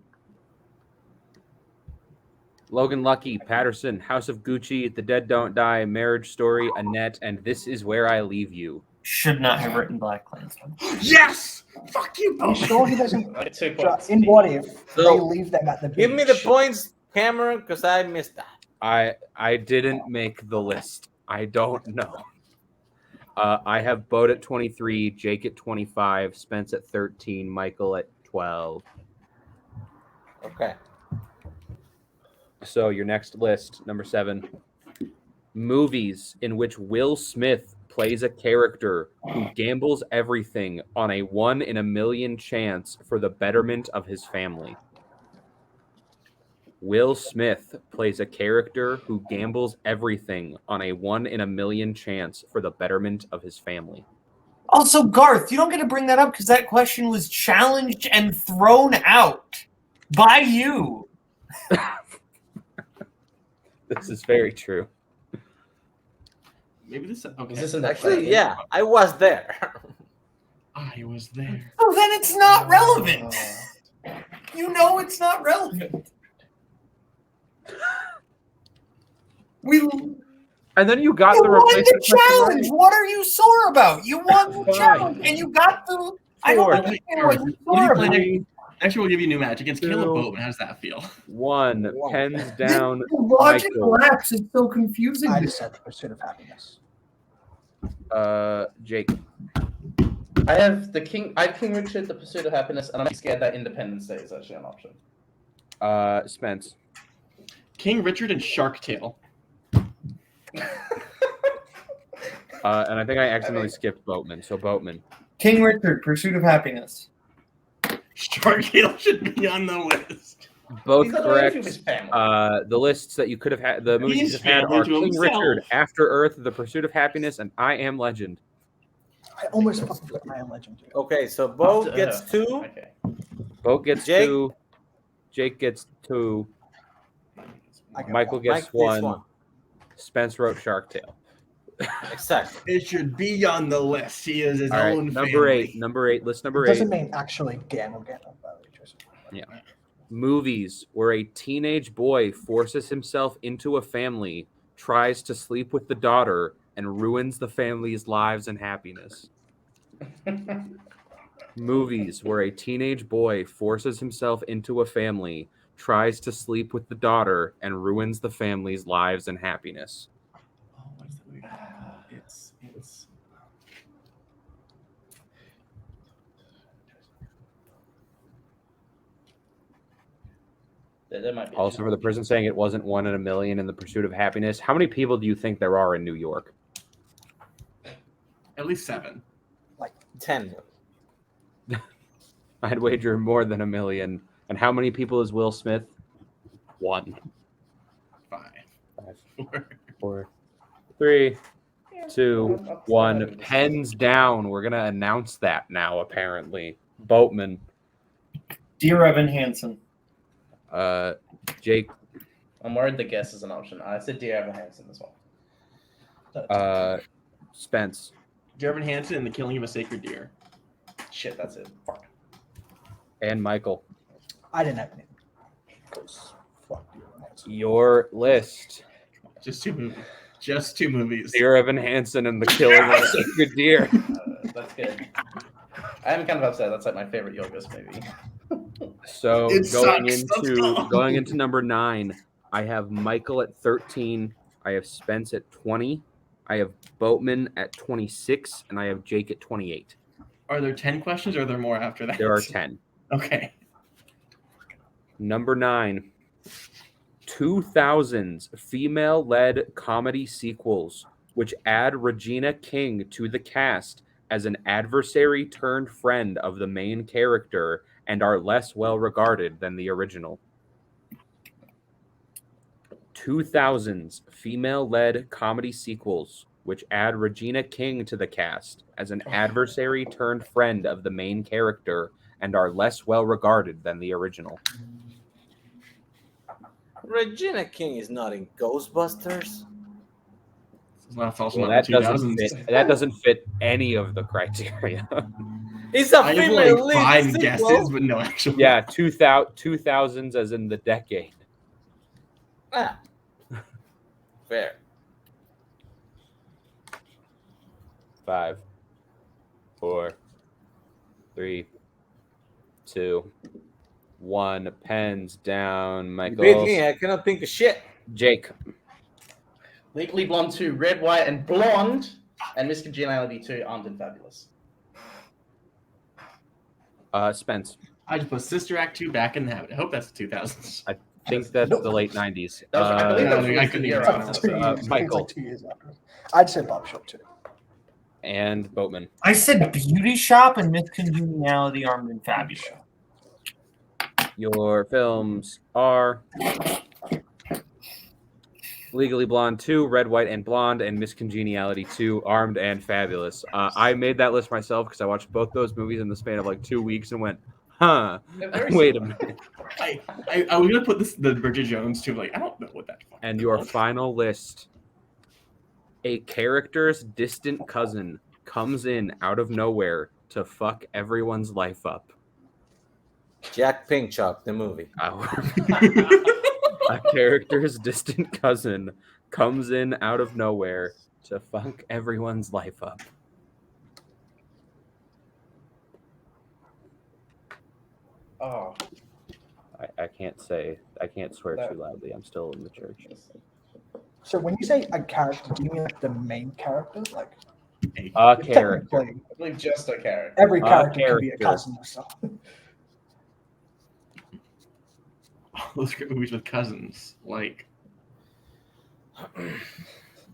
Logan Lucky, Patterson, House of Gucci, The Dead Don't Die, Marriage Story, Annette, and This Is Where I Leave You. Should not have written Black Klansman. Yes! Fuck you, Are you Boatman. sure he doesn't? I get 2 dri- points. In what if So, they leave them at the beach? Give me the points, Cameron, because I missed that. I didn't make the list. I don't know. I have Boat at 23, Jake at 25, Spence at 13, Michael at 12. Okay. So your next list, number 7, movies in which Will Smith plays a character who gambles everything on a 1 in a million chance for the betterment of his family. Will Smith plays a character who gambles everything on a 1 in a million chance for the betterment of his family. Also, Garth, you don't get to bring that up because that question was challenged and thrown out by you. This is very true. Maybe this. Okay. Is this in the Actually, yeah, I was there. I was there. Oh, then it's not relevant. You know it's not relevant. We And then you got You the won replacement the challenge. question What are you sore about? You won the Fine. challenge, and you got the. I don't Sure. understand what you're What do sore you about. play? Actually, we'll give you a new match against Caleb 2, Boatman. How does that feel? right. 1, pens down. The logic Michael. lapse is so confusing. I just said the pursuit of happiness. Jake. I have King Richard, The Pursuit of Happiness, and I'm scared that Independence Day is actually an option. Spence. King Richard and Shark Tale. And I think I accidentally skipped Boatman. So Boatman. King Richard, Pursuit of Happiness. Sharknado should be on the list. Both He's not correct. away from his family. The lists that you could have had, the movies you He's could have had family are to King himself. Richard, After Earth, The Pursuit of Happiness, and I Am Legend. I almost fucking put I Am Legend. Okay, so Bo After gets Earth. 2. Okay. Boat gets Jake? 2. Jake gets 2. I got Michael one. gets Mike gets 1. 1. Spence wrote Shark Tale. Exactly. It should be on the list. He is his All right, own number family. 8. Number 8. List number It 8. doesn't mean actually get or get on value. Movies where a teenage boy forces himself into a family, tries to sleep with the daughter, and ruins the family's lives and happiness. Movies where a teenage boy forces himself into a family, tries to sleep with the daughter, and ruins the family's lives and happiness. Oh, what is that movie? It's There might be a Also, for the person saying it wasn't 1 in a million in The Pursuit of Happiness, how many people do you think there are in New York? at least 7. 10. I'd wager more than a million. And how many people is Will Smith? 1. 5. 4, 3, 2, 1. Pens down. We're gonna announce that now. Apparently, Boatman. Dear Evan Hansen. Jake. I'm worried the guess is an option. I said Dear Evan Hansen as well. Spence. Jervin Hansen and The Killing of a Sacred Deer. Shit, that's it. Fuck. And Michael. I didn't have any. Because fuck you. Your list. Just 2 movies. Just 2 movies. Dear Evan Hansen and The Killing of a Sacred Deer. That's good. I'm kind of upset. That's like my favorite Yorgos movie. So It going sucks. Let's into go. going into number 9, I have Michael at 13. I have Spence at 20. I have Boatman at 26, and I have Jake at 28. Are there 10 questions or are there more after that? There are 10. Okay. Number 9, 2000s female-led comedy sequels, which add Regina King to the cast as an adversary turned friend of the main character and are less well-regarded than the original. 2000s female-led comedy sequels, which add Regina King to the cast as an adversary turned friend of the main character and are less well-regarded than the original. Regina King is not in Ghostbusters. That's also Well, not that the doesn't 2000s. fit. That doesn't fit any of the criteria. It's a I have female like lead 5 sequel. guesses, but no actual. Yeah, 2000s as in the decade. Ah. Fair. 5, 4, 3, 2, 1. Pens down. You beat Michael. me. I cannot think of shit. Jake. Legally Blonde 2, Red, White, and Blonde, and Miss Congeniality 2, Armed and Fabulous. Spence. I just put Sister Act 2 Back in the Habit. I hope that's the 2000s. I think that's the late 90s. That was, I believe that was I released couldn't a year even after. Two tell. years. Michael. It's like 2 years after. I'd say Bob Shop too. And Boatman. I said Beauty Shop and Miss Congeniality, Armed and Fabulous. Your films are Legally Blonde 2, Red, White, and Blonde, and Miss Congeniality 2, Armed and Fabulous. I made that list myself because I watched both those movies in the span of like 2 weeks and went, huh, They're very wait a similar. minute. I was gonna put the Bridget Jones too. Like I don't know what that. And your final list, a character's distant cousin comes in out of nowhere to fuck everyone's life up. Jack Pinkchop, the movie. A character's distant cousin comes in out of nowhere to fuck everyone's life up. Oh, I can't swear too loudly. I'm still in the church. So when you say a character, do you mean like the main character? Like A character. technically, I believe just a character. every A character can be a character. cousin or something. All those great movies with cousins, like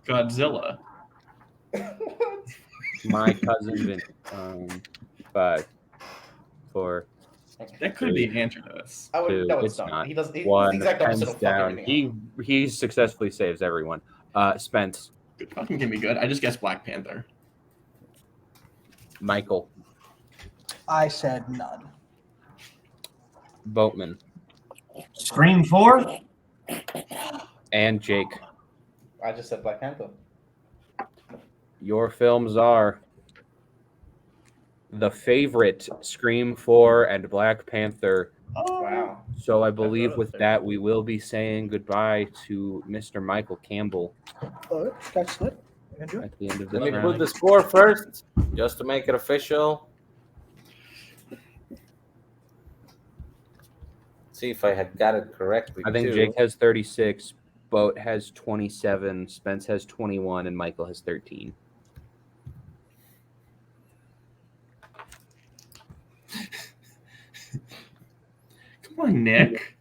Godzilla. My cousin Vinny. 5, 4, That could be an answer to this. I would, 2. no, it's It's not. not. He does. He's the 1. exact opposite Pens of fucking down. everything He successfully saves everyone. Spence. Good fucking can be good. I just guessed Black Panther. Michael. I said none. Boatman. Scream 4? And Jake. I just said Black Panther. Your films are The Favorite, Scream 4, and Black Panther. Wow. So I believe thought it with was that, we will be saying goodbye to Mr. Michael Campbell Oh, that's it. You can do it. at the end of this Let me put round. the score first, just to make it official. See if I had got it correctly. I think too. Jake has 36, Boat has 27, Spence has 21, and Michael has 13. Come on, Nick.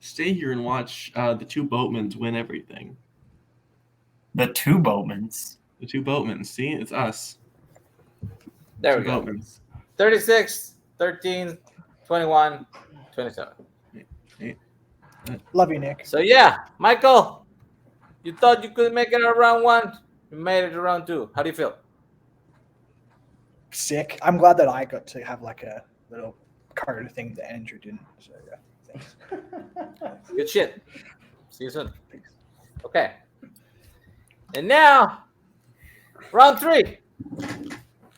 Stay here and watch the two boatmans win everything. The two Boatmans. The two boatmen. See, it's us. There Two we go. boatmans. 36, 13, 21, 27. Love you, Nick. So yeah, Michael, you thought you could make it to round 1. You made it to round 2. How do you feel? Sick. I'm glad that I got to have like a little card thing that Andrew didn't. So yeah, thanks. Good shit. See you soon. Okay. And now, round 3.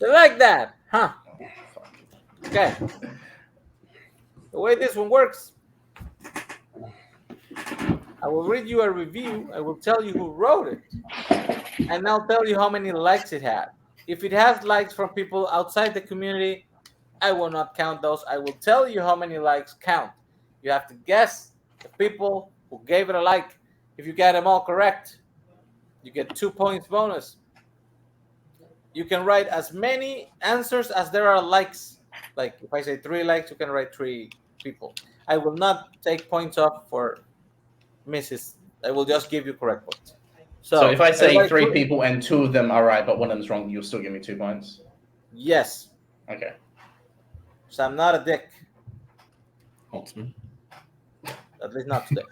You like that, huh? Okay. The way this one works, I will read you a review. I will tell you who wrote it. And I'll tell you how many likes it had. If it has likes from people outside the community, I will not count those. I will tell you how many likes count. You have to guess the people who gave it a like. If you get them all correct, you get 2 points bonus. You can write as many answers as there are likes. Like if I say 3 likes, you can write 3 people. I will not take points off for misses. I will just give you correct points. So if I say everybody 3 put- people and 2 of them are right, but one of them's wrong, you'll still give me 2 points. Yes. Okay. So I'm not a dick. Holtzman. At least not today.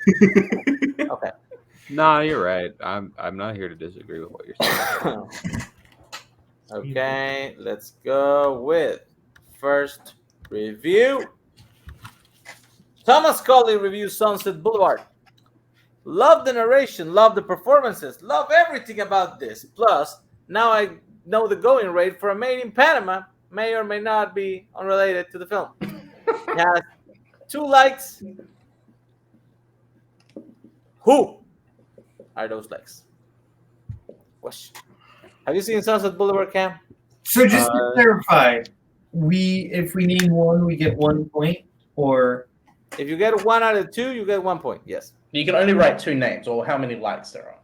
Okay. No, you're right. I'm not here to disagree with what you're saying. Okay, let's go with first review. Thomas Scully reviews Sunset Boulevard. Love the narration, love the performances, love everything about this. Plus, now I know the going rate for a Made in Panama may or may not be unrelated to the film. It has 2 likes. Who are those likes? Question. Have you seen Sunset Boulevard, Cam? So just to clarify, if we name one, we get 1 point, or If you get 1 out of 2, you get 1 point. Yes. You can only write 2 names or how many likes there are.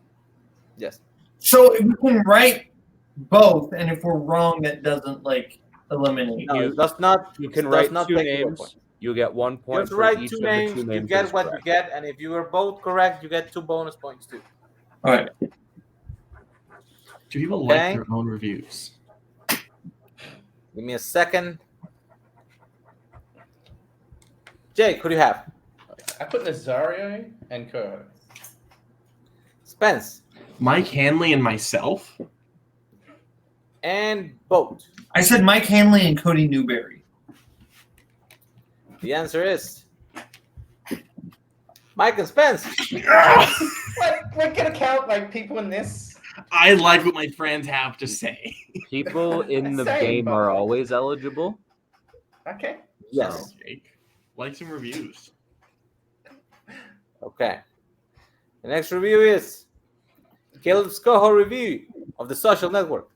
Yes. so we can write both, and if we're wrong, that doesn't like eliminate. No, that's not. You can does write not 2 take away names. points. You get 1 You point have to for write each 2 of the names. 2 You names. get that's what you correct. get, and if you are both correct, you get 2 bonus points too. All right. Do people Okay. like their own reviews? Give me a second. Jake, who do you have? I put Nazario and Coho. Spence Mike Hanley and myself? and Boat. I said Mike Hanley and Cody Newberry. The answer is Mike and Spence. Like, we're gonna count like people in this. I like what my friends have to say. People in the Same, game but- are always eligible. Okay. Yes. So, Jake, like some reviews. Okay. The next review is Caleb's Coho review of The Social Network.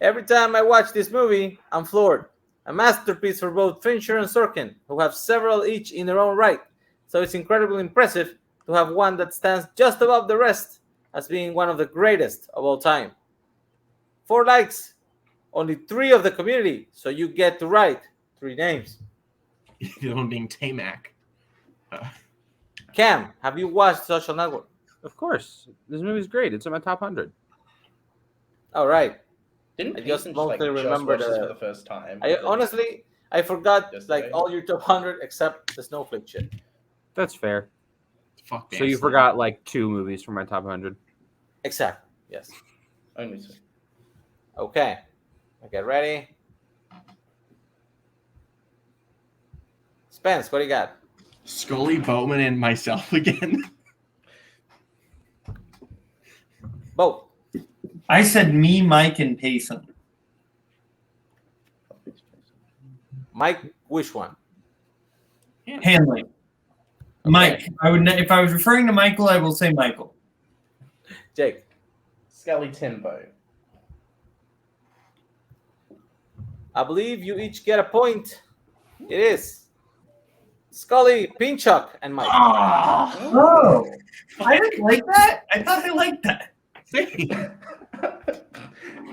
Every time I watch this movie, I'm floored. A masterpiece for both Fincher and Sorkin, who have several each in their own right. So it's incredibly impressive to have one that stands just above the rest as being one of the greatest of all time. 4 likes, only 3 of the community, so you get to write 3 names. The other one being Tamac. Cam, have you watched Social Network? Of course. This movie's great. It's in my top 100. All right. Didn't I just Peyton mostly just remember watch this the- for the first time? I honestly, I forgot Yesterday. like all your top 100 except the Snowflake shit. That's fair. Fuck. So you Bamstein. forgot like 2 movies from my top 100. Exactly. Yes. Only two. Okay. Okay, ready? Spence, what do you got? Scully, Boatman, and myself again. Both. I said me, Mike, and Payson. Mike, which one? Hanley. Mike. I would if I was referring to Michael, I will say Michael. Jake. Scully, Timbo. I believe you each get a point. It is Scully, Pinchuk, and Mike. Oh, I didn't like that. I thought I liked that. You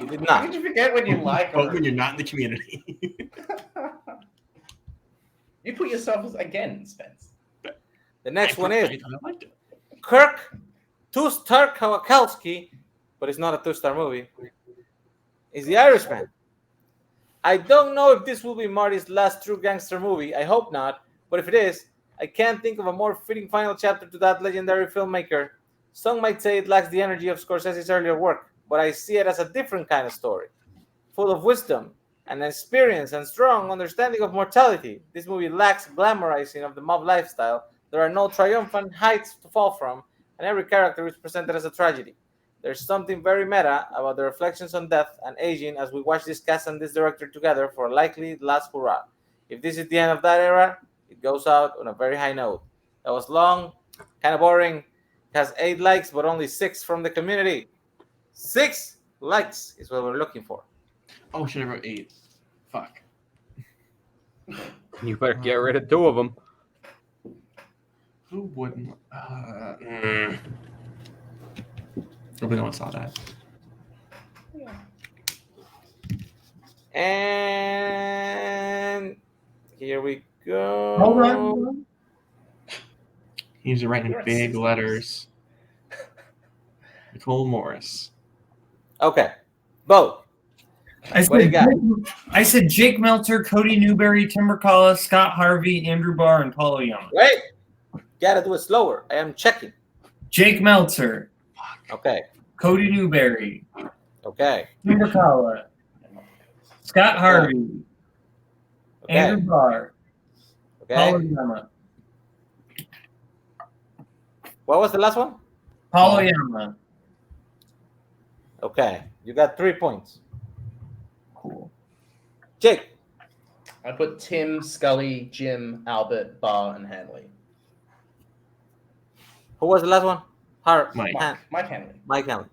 did How not. did you forget when you like her? Boatman, you're not in the community. You put yourself as again, Spence. The next one is I liked it. Kirk Two-Star Kawakowski, but it's not a 2-star movie. Is The Irishman. I don't know if this will be Marty's last true gangster movie. I hope not. But if it is, I can't think of a more fitting final chapter to that legendary filmmaker. Some might say it lacks the energy of Scorsese's earlier work, but I see it as a different kind of story. Full of wisdom and experience and strong understanding of mortality. This movie lacks glamorizing of the mob lifestyle. There are no triumphant heights to fall from, and every character is presented as a tragedy. There's something very meta about the reflections on death and aging as we watch this cast and this director together for a likely last hurrah. If this is the end of that era, it goes out on a very high note. That was long, kind of boring. It has 8 likes, but only 6 from the community. 6 likes is what we're looking for. Oh shit! I wrote 8. Fuck. You better get rid of 2 of them. Who wouldn't? Nobody no one saw that. And here we go. Hold on. He's writing You're at big 6 letters. Nicole Morris. Okay. Both. I What do you said, got? Jake Meltzer, Cody Newberry, Tim Mercala, Scott Harvey, Andrew Barr, and Paulo Young. Wait. Gotta do it slower. I am checking. Jake Meltzer, Okay. Cody Newberry, Okay. Tim Mercala, Scott Harvey, Okay. Andrew Barr, Paulo Okay. Yama. What was the last one? Paulo Yama. Okay. You got 3 points. Cool. Jake. I put Tim, Scully, Jim, Albert, Barr, and Hanley. Who was the last one? Mike. Mike Hanley. Mike Hanley.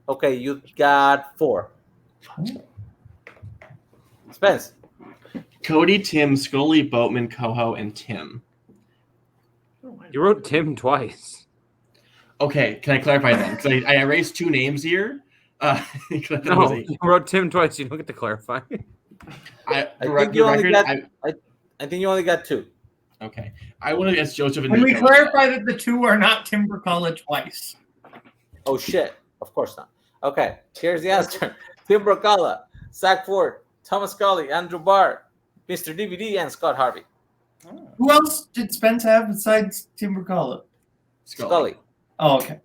Okay, you got 4. Spence. Cody, Tim, Scully, Boatman, Coho, and Tim. You wrote Tim twice. Okay, can I clarify then? Because I erased 2 names here. No, you wrote Tim twice. You don't get to clarify. I think you only got. I think you only got 2. Okay. I want to ask Joseph and Can we Nico. clarify that the 2 are not Tim Mercala twice? Oh shit! Of course not. Okay, here's the answer: Tim Brocala, Zach Ford, Thomas Scully, Andrew Barr, Mr. DVD, and Scott Harvey. Who else did Spence have besides Tim Mercala? Scully. Oh, okay.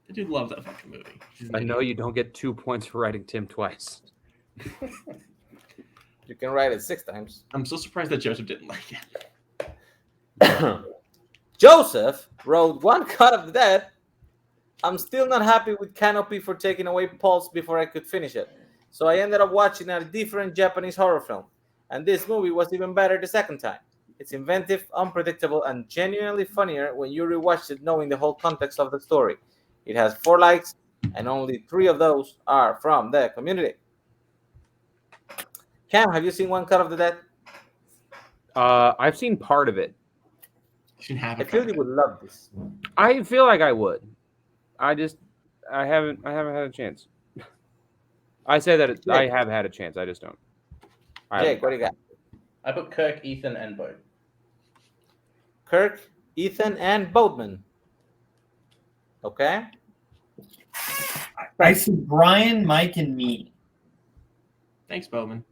I do love that fucking movie. I know you don't get 2 points for writing Tim twice. You can write it 6 times. I'm so surprised that Joseph didn't like it. Joseph wrote one cut of the dead. I'm still not happy with Canopy for taking away Pulse before I could finish it. So I ended up watching a different Japanese horror film. And this movie was even better the second time. It's inventive, unpredictable, and genuinely funnier when you rewatch it knowing the whole context of the story. It has 4 likes, and only 3 of those are from the community. Cam, have you seen One Cut of the Dead? I've seen part of it. You should have I it. feel you would love this. I feel like I would. I haven't had a chance. I say that I have had a chance. I just don't. Jake, what do you got? I put Kirk, Ethan, and Bo. Kirk, Ethan, and Boatman. Okay. I said Brian, Mike, and me. Thanks, Bowman.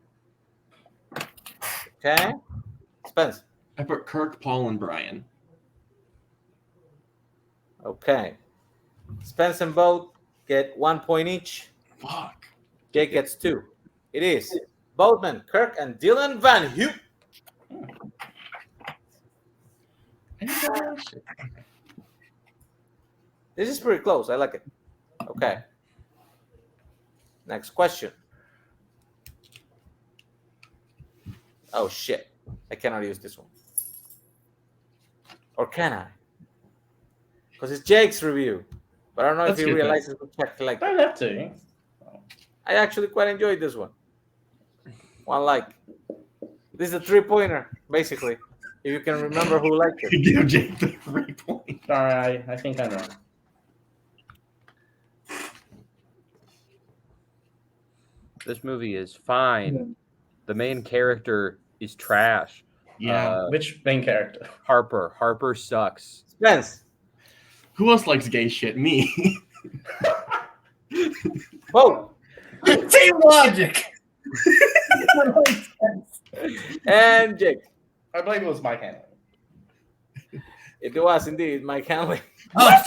Okay. Spence. I put Kirk, Paul, and Brian. Okay. Spence and both get 1 point each. Fuck. Jake gets 2. It is Boatman, Kirk, and Dylan Van Hue. This is pretty close. I like it. Okay. Next question. Oh, shit. I cannot use this one. Or can I? Because it's Jake's review. But I don't know That's if he good, realizes to check like Don't have to. I actually quite enjoyed this one. One like. This is a 3-pointer, basically. If you can remember who liked it. Give Jake the 3 point. All right, I think I know. This movie is fine. The main character is trash. Yeah. Which main character? Harper. Harper sucks. Spence. Who else likes gay shit? Me. Whoa. Same logic. And Jake. I believe it was Mike Hanley. It was indeed Mike Hanley. What?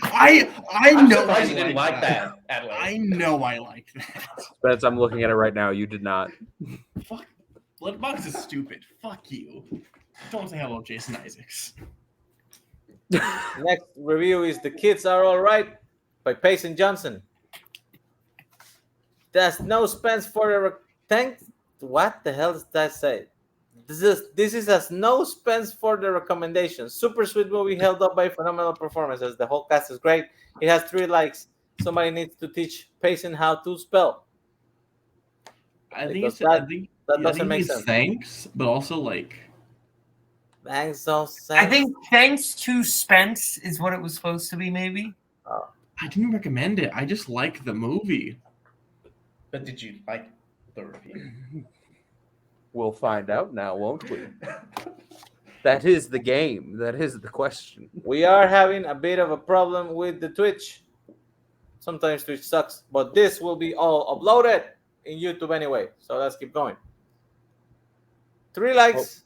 I I'm know surprised I you didn't like that. Adelaide. I know I like that. Spence, I'm looking at it right now. You did not. Fuck. Bloodbox is stupid. Fuck you. Don't say hello, Jason Isaacs. Next review is The Kids Are All Right by Payson Johnson. There's no Spence for the thanks. What the hell does that say? This is as no Spence for the recommendation. Super sweet movie held up by phenomenal performances. The whole cast is great. It has 3 likes. Somebody needs to teach Payson how to spell. I think Because it's that doesn't make sense. Thanks, but also like Thanks, so I think thanks to Spence is what it was supposed to be, maybe. I didn't recommend it. I just like the movie. But did you like the review? We'll find out now, won't we? That is the game. That is the question. we are having a bit of a problem with the Twitch. Sometimes Twitch sucks, but this will be all uploaded in YouTube anyway. So let's keep going. 3 likes.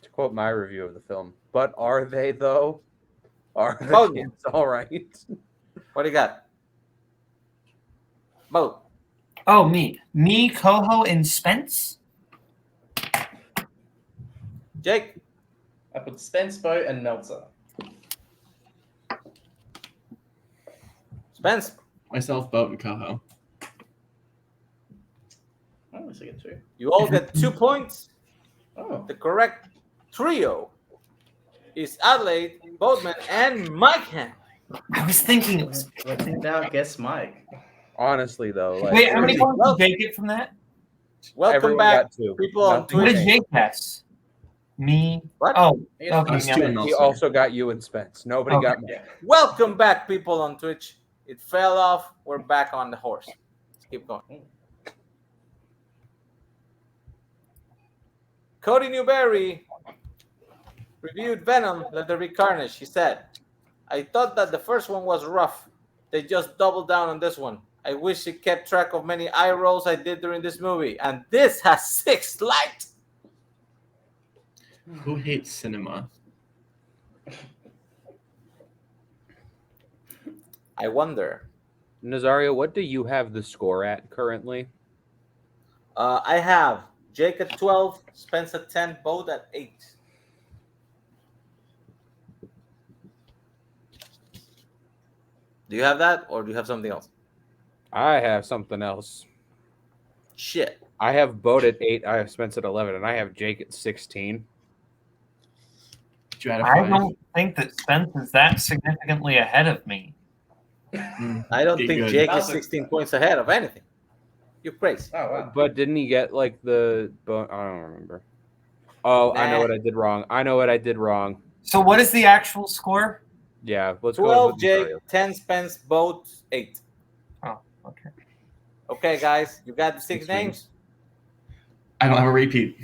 To quote my review of the film, but are they though? Are the Both. kids all right? What do you got? Both. Oh, me, Coho, and Spence. Jake. I put Spence, Bo, and Meltzer. Spence. Myself, Boat, and Coho. Oh, at least I get 2. You all get 2 points. Oh, The correct trio is Adelaide, Boatman, and Mike Hanley. I was thinking it was. let's now guess Mike. Honestly, though, like, Wait, how many points did Jake get from that? Welcome everyone back, got 2. people on Nothing What Twitch. did changed. Jake guess? Me. What? Oh, Yeah, okay. us now two that- and He Nelson. also got you and Spence. Nobody Okay. got me. Yeah. Welcome back, people on Twitch. It fell off. We're back on the horse. Let's keep going. Cody Newberry reviewed Venom, Let There Be Carnage. He said, I thought that the first one was rough. They just doubled down on this one. I wish it kept track of many eye rolls I did during this movie. And this has 6 likes. Who hates cinema? I wonder. Nazario, what do you have the score at currently? I have Jake at 12, Spence at 10, both at 8. Do you have that, or do you have something else? I have something else. Shit. I have Boat at 8. I have Spence at 11, and I have Jake at 16. Did you add a I 5? don't think that Spence is that significantly ahead of me. I don't Okay, think good. Jake is That's 16 points ahead of anything. You're crazy. Oh, wow. But didn't he get like the? I don't remember. Oh, I know Nah. what I did wrong. I know what I did wrong. So, what is the actual score? Yeah, let's go 12 with Jake, Nazario. 10 Spence, both 8. Oh, okay. Okay, guys, you got the 6 16. names? I don't have a repeat.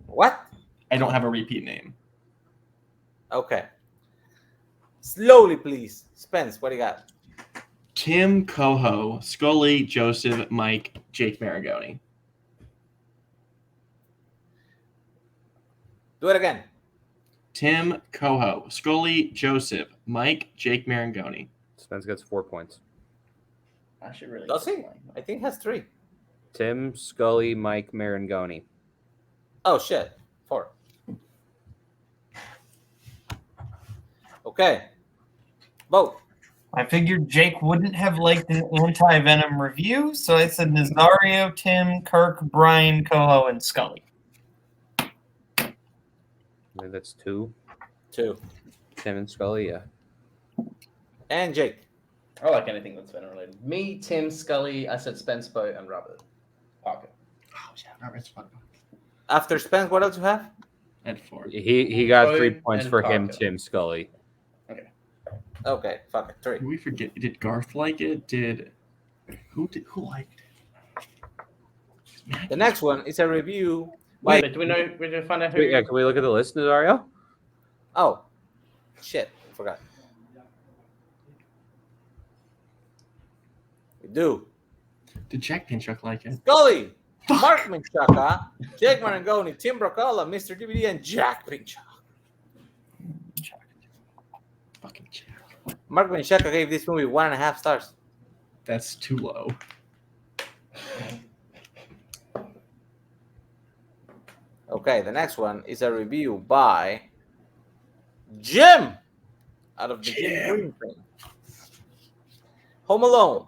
What? I don't have a repeat name. Okay. Slowly, please. Spence, what do you got? Tim Coho, Scully, Joseph, Mike, Jake Maragoni. Do it again. Tim Coho, Scully, Joseph, Mike, Jake Maragoni. Spence gets 4 points. I should really. Does he? explain that. I think he has 3. Tim, Scully, Mike, Marangoni. Oh, shit. 4. Okay. Vote. I figured Jake wouldn't have liked an anti-Venom review, so I said Nazario, Tim, Kirk, Brian, Coho, and Scully. I think that's 2. 2. Tim and Scully, yeah. And Jake. I like anything that's Venom related. Me, Tim, Scully. I said Spence, Bo, and Robert Parker. Oh, yeah, Robert's fun. After Spence, what else you have? At 4. He got Boyd 3 points and for him, Parker. Tim, Scully. Okay, fuck it. 3. Did we forget? Did Garth like it? Who liked it? The next one is a review. Wait, but do we know? We didn't find out who. Wait, yeah, can we look at the list, Nazario? Oh, shit. Forgot. We do. Did Jack Pinchuk like it? Scully, Mark Menchaca, Jake Marangoni, Tim Bracala, Mr. DVD, and Jack Pinchuk. Fucking Jack. Mark Menchaca gave this movie 1.5 stars. That's too low. Okay, the next one is a review by Jim out of the Jim Green thing. Home Alone.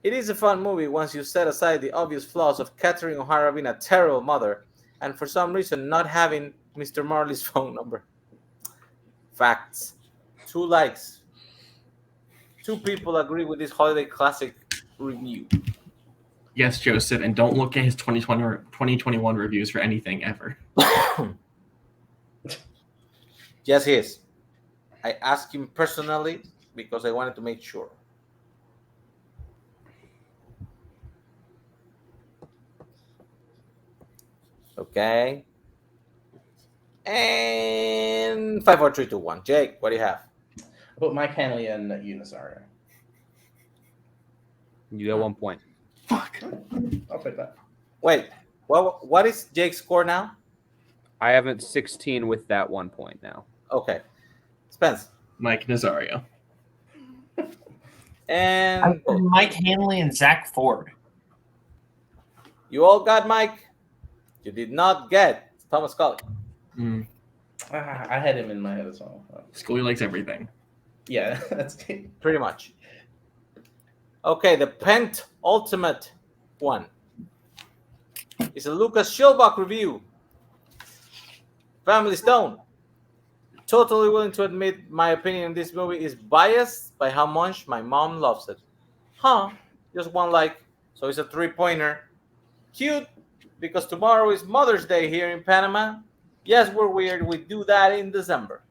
It is a fun movie once you set aside the obvious flaws of Catherine O'Hara being a terrible mother and for some reason not having Mr. Marley's phone number. Facts. 2 likes. 2 people agree with this holiday classic review. Yes, Joseph, and don't look at his 2020 or 2021 reviews for anything ever. Yes, he is. I asked him personally because I wanted to make sure. Okay. And 5, 4, 3, 2, 1. Jake, what do you have? I put Mike Hanley and Unisario. You get 1 point. Fuck. I'll take that. Wait, what is Jake's score now? I have it 16 with that 1 point now. Okay. Spence. Mike Nazario. I And said Mike Hanley and Zach Ford. you all got Mike. You did not get Thomas Scully. I had him in my head as well. Scully likes everything. Yeah, that's good. Pretty much. Okay, the penultimate one is a Lucas Schilbach review. Family Stone. Totally willing to admit my opinion in this movie is biased by how much my mom loves it. Huh, just 1 like. So it's a 3-pointer. Cute, because tomorrow is Mother's Day here in Panama. Yes, we're weird. We do that in December.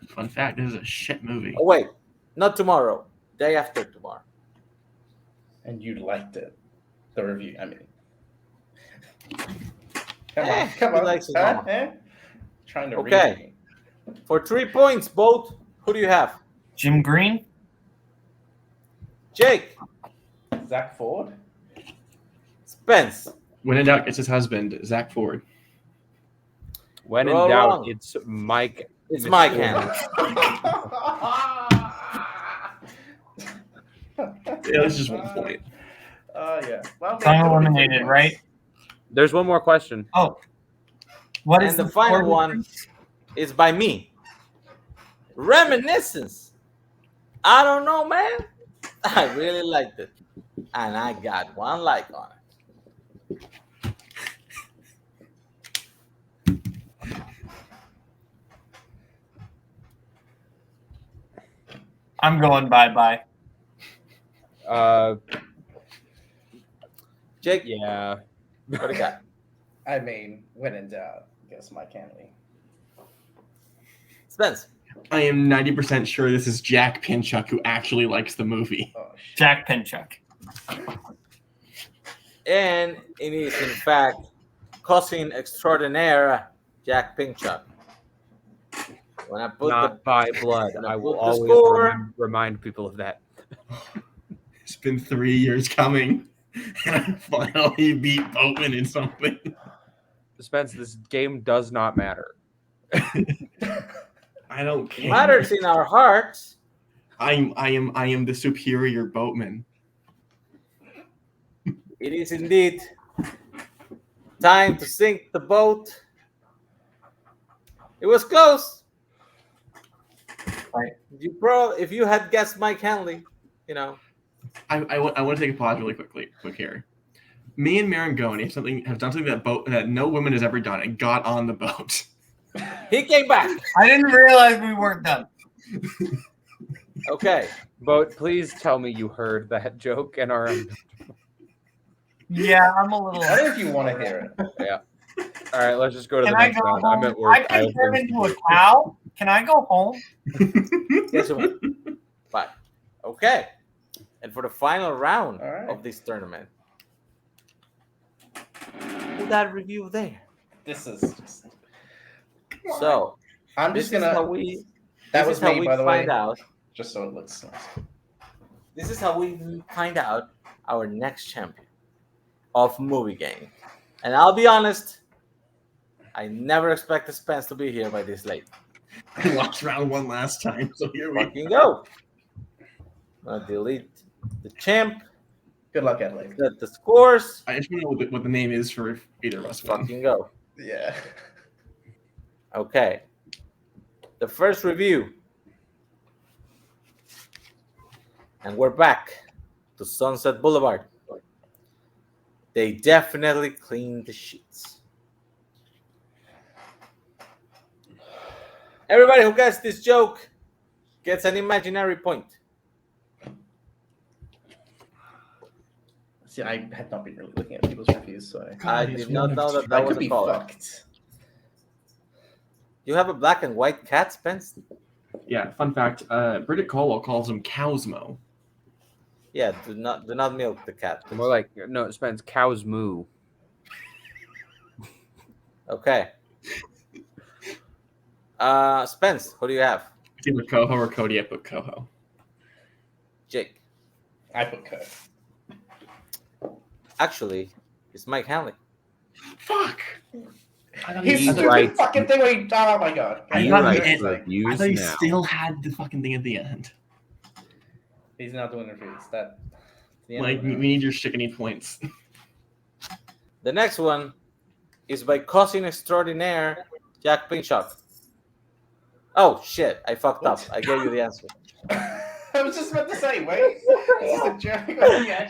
Fun fact, this is a shit movie. Oh, wait. Not tomorrow. Day after tomorrow. And you liked it. The review, I mean. Come he on. likes it Huh? more. Trying to Okay. For 3 points, both. Who do you have? Jim Green. Jake. read Zach Ford. Spence. When in doubt, it's his husband, Zach Ford. When in You're all doubt, wrong. it's Mike. It's Mr. Mike Hanley. Yeah, it's just 1 point. Yeah. Well, Time eliminated, right? There's one more question. Oh. What is And the final score? one is by me. Reminiscence. I don't know, man. I really liked it. And I got 1 like on it. I'm going bye-bye. Jake, Yeah. what do you got? I mean, when in doubt, I guess Mike Hanley. Spence. I am 90% sure this is Jack Pinchuk who actually likes the movie. Oh, shit. Jack Pinchuk. And it is, in fact, cousin extraordinaire, Jack Pinchuk. When I put Not by blood. When I I will put the always score- remind people of that. It's been 3 years coming, and I finally beat Boatman in something. Spence, this game does not matter. I don't it care. matters in our hearts. I am the superior boatman. It is indeed time to sink the boat. It was close. Right. If you had guessed Mike Hanley, I want to take a pause really quick here. Me and Marangoni have done something that no woman has ever done and got on the boat. he came back. I didn't realize we weren't done. Okay. But please tell me you heard that joke and are. Yeah, I'm a little. What if you want to hear it? All right, let's just go to Can the I next go round. home? I'm at work. I I can have turn things to into a do. cow. Can I go home? Yes, you will. Bye. Okay. And for the final round All right. of this tournament, put that review there. This is just. So I'm this just is gonna. how we. That this was is how me, we by the way. find out. Just so it looks nice. This is how we find out our next champion of movie game. And I'll be honest, I never expected Spence to be here by this late. I lost round 1 last time, so here we Fucking go. I'm gonna delete the champ. Good luck, Adelaide. Set the scores. I just want to know what the name is for if either of us win. Fucking go. Yeah. Okay. The first review. And we're back to Sunset Boulevard. They definitely cleaned the sheets. Everybody who gets this joke gets an imaginary point. See, I had not been really looking at people's reviews, so I it's did not one know of that two. that I was could a be color. fucked. You have a black and white cat, Spence? Yeah, fun fact, Bridget Colwell calls him Cowsmo. Yeah, do not milk the cat. please. More like no, Spence. Cows moo. Okay. Spence, who do you have? It's either Coho or Cody. I put Coho. Jake. I put code. Actually, it's Mike Hanley. Fuck! His He's stupid right. fucking thing where he, oh my god. I You thought write he- the I reviews thought he now. still had the fucking thing at the end. He's not doing reviews. That's the end Like, of we it. need your chickeny points. The next one is by cousin extraordinaire Jack Pinchot. Oh shit! I fucked up. What? I gave you the answer. I was just about to say, wait. This is a joke.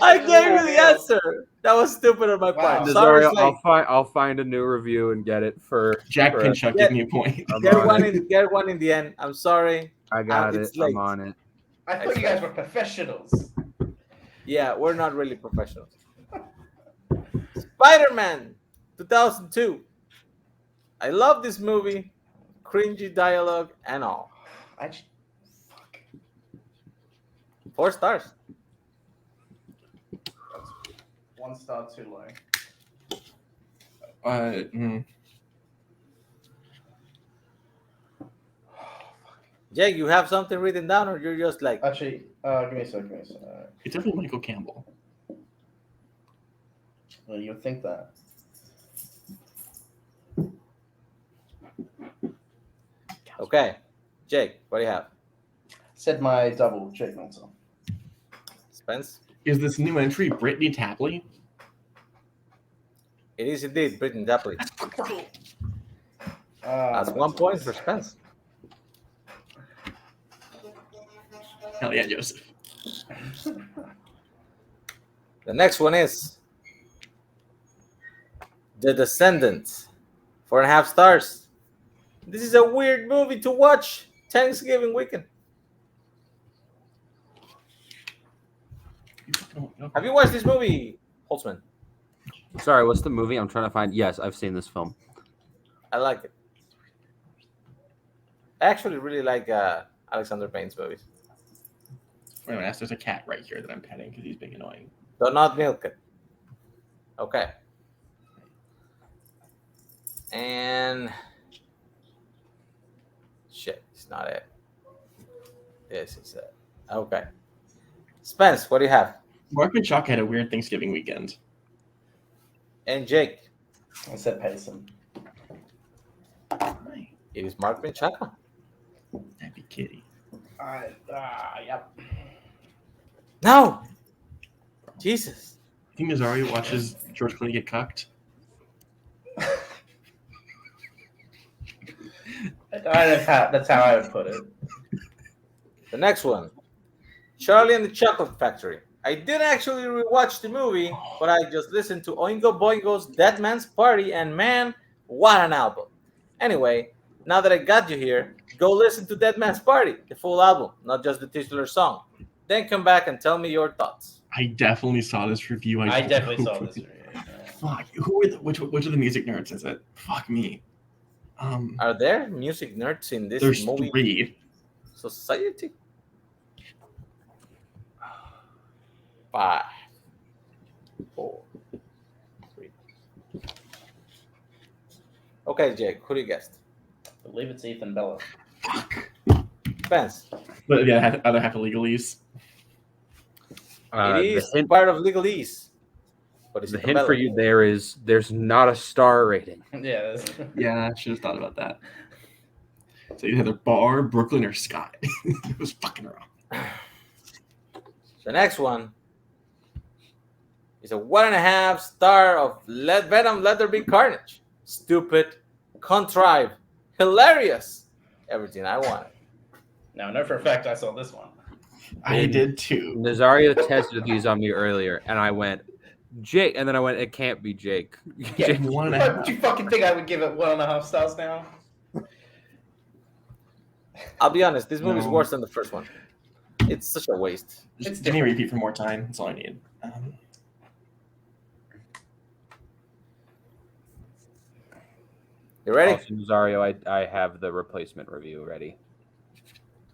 I gave you the answer. That was stupid on my Wow. part. Sorry, Desario, Slate. I'll find a new review and get it for Jack for- Pinchuk, Yeah. give me a point. I'm Get on one it. in the end. I'm sorry. I got it. it's late. I'm on it. I thought you guys were professionals. Yeah, we're not really professionals. Spider-Man 2002. I love this movie. Cringy dialogue and all. Fuck. 4 stars. That's 1 star too low. Jake, you have something written down, or you're just like, Actually, give me a sec. It's definitely Michael Campbell. Well, you would think that. okay, Jake, what do you have? Said my double, Jake Meltzer. Spence? Is this new entry Brittany Tapley? It is indeed Britain Dapley. That's 1 that's point for Spence. Hell yeah, Joseph. The next one is The Descendants. 4.5 stars. This is a weird movie to watch Thanksgiving weekend. Have you watched this movie, Holtzman? Sorry, what's the movie I'm trying to find? Yes, I've seen this film. I like it. I actually really like Alexander Payne's movies. Wait a minute, there's a cat right here that I'm petting because he's being annoying. Do not milk it. Okay. And Shit, it's not it. This is it. Okay. Spence, what do you have? Mark and Chuck had a weird Thanksgiving weekend. And Jake. I said Payson. It is Mark Menchaca. Happy kitty. Yep. No! Jesus. I think Nazario watches George Clooney get cucked. That's how I would put it. The next one. Charlie and the Chocolate Factory. I didn't actually rewatch the movie, but I just listened to Oingo Boingo's Dead Man's Party, and man, what an album. Anyway, now that I got you here, go listen to Dead Man's Party, the full album, not just the titular song. Then come back and tell me your thoughts. I definitely saw this review. I definitely saw this. Fuck. Who are which of the music nerds is it? Fuck me. Are there music nerds in this There's movie? 3. Society? 5, 4, 3. Okay, Jake, who do you guess? I believe it's Ethan Bella. Spence. But yeah, other half of legalese. It is the hint, part of Legalese. But it's the hint for you there is there's not a star rating. Yeah. Yeah, I should have thought about that. So either Bar, Brooklyn, or Scott. It was fucking wrong. The next one is a 1.5 star of Venom Let There Be Carnage. Stupid, contrived, hilarious. Everything I wanted. Now, I know for a fact I saw this one. I did too. Nazario tested these on me earlier, and I went, Jake, and then I went, it can't be Jake. Yeah, Jake- 1.5. What, do you fucking think I would give it 1.5 stars now? I'll be honest, this movie is No. worse than the first one. It's such a waste. Just give me a repeat for more time. That's all I need. You ready? Also, Nazario, I have the replacement review ready.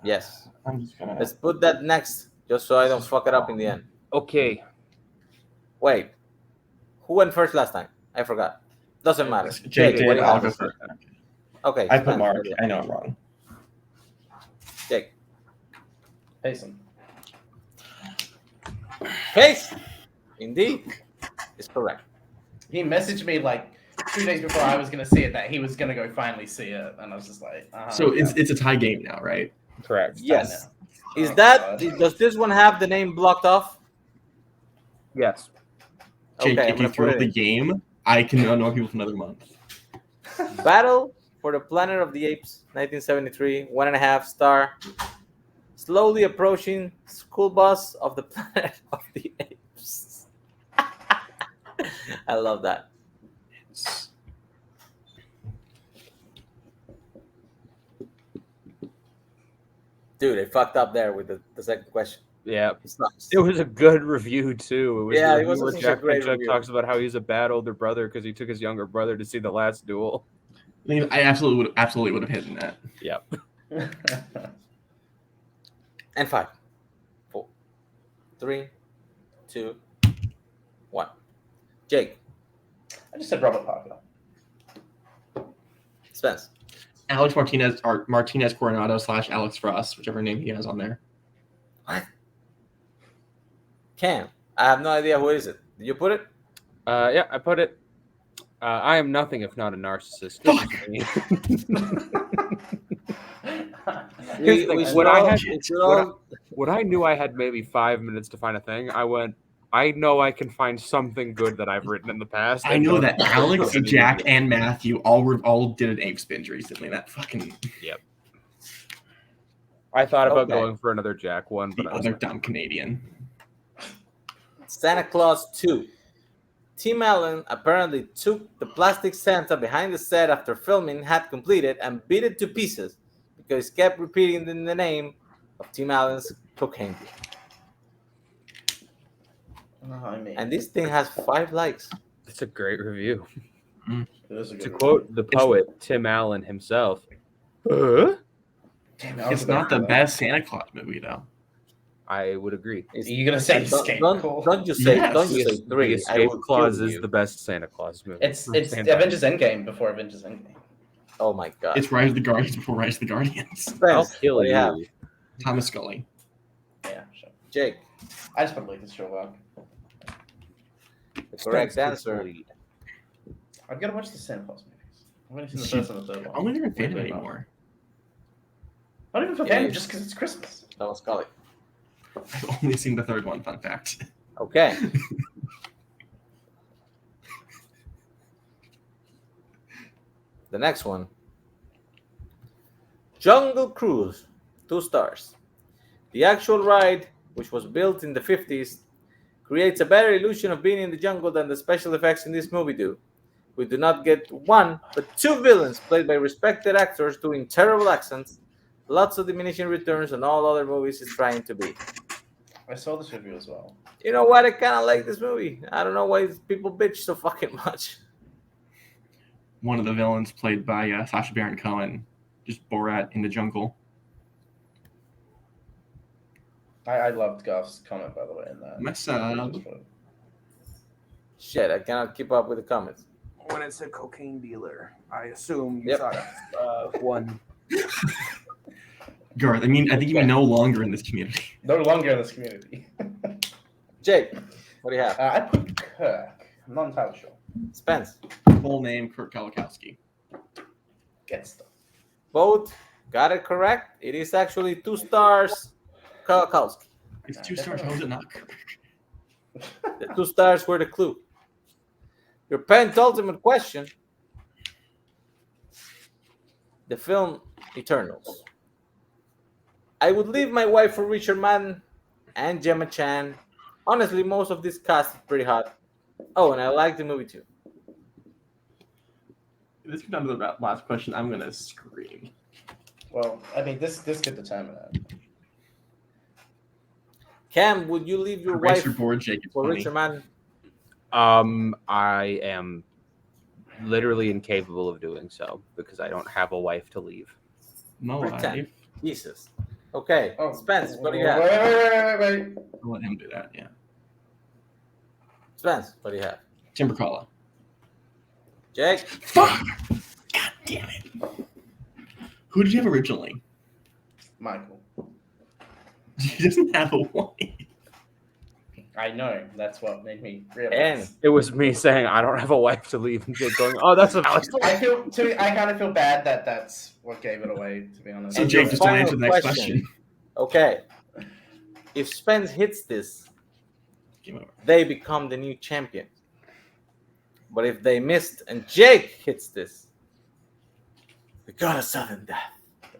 Yes. I'm just gonna. Let's put that next, just so I don't fuck it up in the end. Okay. Wait. Who went first last time? I forgot. Doesn't matter. Jake what did. do you I'll have? go first. Okay. I put Spence. Mark. I know I'm wrong. Jake. Payson. Pace. Indeed. Is correct. He messaged me like 2 days before I was going to see it that he was going to go finally see it. And I was just like, So it's a tie game now, right? Correct. Yes. Is Oh, that, God. does this one have the name blocked off? Yes. Jake, Okay, I'm if you gonna throw put it the in. game, I can know people for another month. Battle for the Planet of the Apes, 1973, 1.5 star. Slowly approaching school bus of the Planet of the Apes. I love that. Dude, they fucked up there with the second question. Yeah. It sucks. It was a good review too. It was Yeah, the it was review where such a Jack great Pinchuk review. talks about how he's a bad older brother because he took his younger brother to see the last duel. I mean, I absolutely would have hidden that. Yep. And 5, 4, 3, 2, 1. Jake, I just said Robert Parker. Spence, Alex Martinez or Martinez Coronado / Alex Frost, whichever name he has on there. Cam. I have no idea who is it. Did you put it? Yeah, I put it. I am nothing if not a narcissist. Here's the thing, should when I all- had- we should when I- all- When I knew I had maybe 5 minutes to find a thing, I went, I know I can find something good that I've written in the past. I know that Alex, Jack, and Matthew all did an ape binge recently. That fucking I thought about Okay. going for another Jack one, the but I was other dumb Canadian. Santa Claus 2. Tim Allen apparently took the plastic Santa behind the set after filming had completed and beat it to pieces because he kept repeating the name of Tim Allen's cocaine deal. I mean, And this thing has 5 likes. it's a great review. it was a To good quote the poet Tim Allen himself, Damn, that was It's a good not the one. best Santa Claus movie though. I would agree. Are you gonna say Don't- Escape? don't, Cool. don't you say Yes. don't you say The 3. I Escape will Clause kill is you. the best Santa Claus movie. It's Hands down. Avengers Endgame before Avengers Endgame. Oh my god. It's Rise of the Guardians before Rise of the Guardians. I'll Spence, kill what do you have? you. Thomas Scully. Yeah, sure. Jake, I just put Lucas Sherlock. the correct Spence answer. takes the lead. I've got to watch the Santa Claus movies. I've only seen the Shit. first and the third one. I'm not even a fan Weirdly enough. anymore. Not even for Yeah, them, you- just because it's Christmas. Thomas Scully. I've only seen the third one. Fun fact. Okay. The next one. Jungle Cruise, 2 stars. The actual ride, which was built in the 50s, creates a better illusion of being in the jungle than the special effects in this movie do. We do not get 1, but 2 villains played by respected actors doing terrible accents, lots of diminishing returns, and all other movies is trying to be. I saw this review as well. You know what? I kind of like this movie. I don't know why people bitch so fucking much. One of the villains played by Sacha Baron Cohen, just Borat in the jungle. I loved Garth's comment, by the way, in that. Mess up. Shit, I cannot keep up with the comments. When it said cocaine dealer, I assume you Yep. thought one. Garth, I think you're no longer in this community. No longer in this community. Jake, what do you have? I put Kirk. I'm not entirely sure. Spence. Full name, Kurt Kalakowski. Get stuff. Both got it correct. It is actually 2 stars. Kalkowski. It's 2 stars. How is it not Kirk? The 2 stars were the clue. Your penultimate question. The film Eternals. I would leave my wife for Richard Madden and Gemma Chan. Honestly, most of this cast is pretty hot. Oh, and I like the movie too. If this comes down to the last question, I'm gonna scream. Well, I mean, this could determine it. Cam, would you leave your Erase wife your board, Jake. It's for funny. Richard Madden? I am literally incapable of doing so because I don't have a wife to leave. No Pretend. life. Jesus. Okay, Oh, Spence, what do you have? Wait. I'll let him do that. Yeah. Spence, what do you have? Timbercalla. Jake? Fuck! God damn it. Who did you have originally? Michael. He doesn't have a wife. I know. That's what made me And realize. It was me saying I don't have a wife to leave and Jake going, oh, that's a valid I kind of feel bad that that's what gave it away. To be honest. So And Jake, your just don't final answer the next question. question. okay. If Spence hits this, Game over. they become the new champion. But if they missed and Jake hits this, we got a sudden death.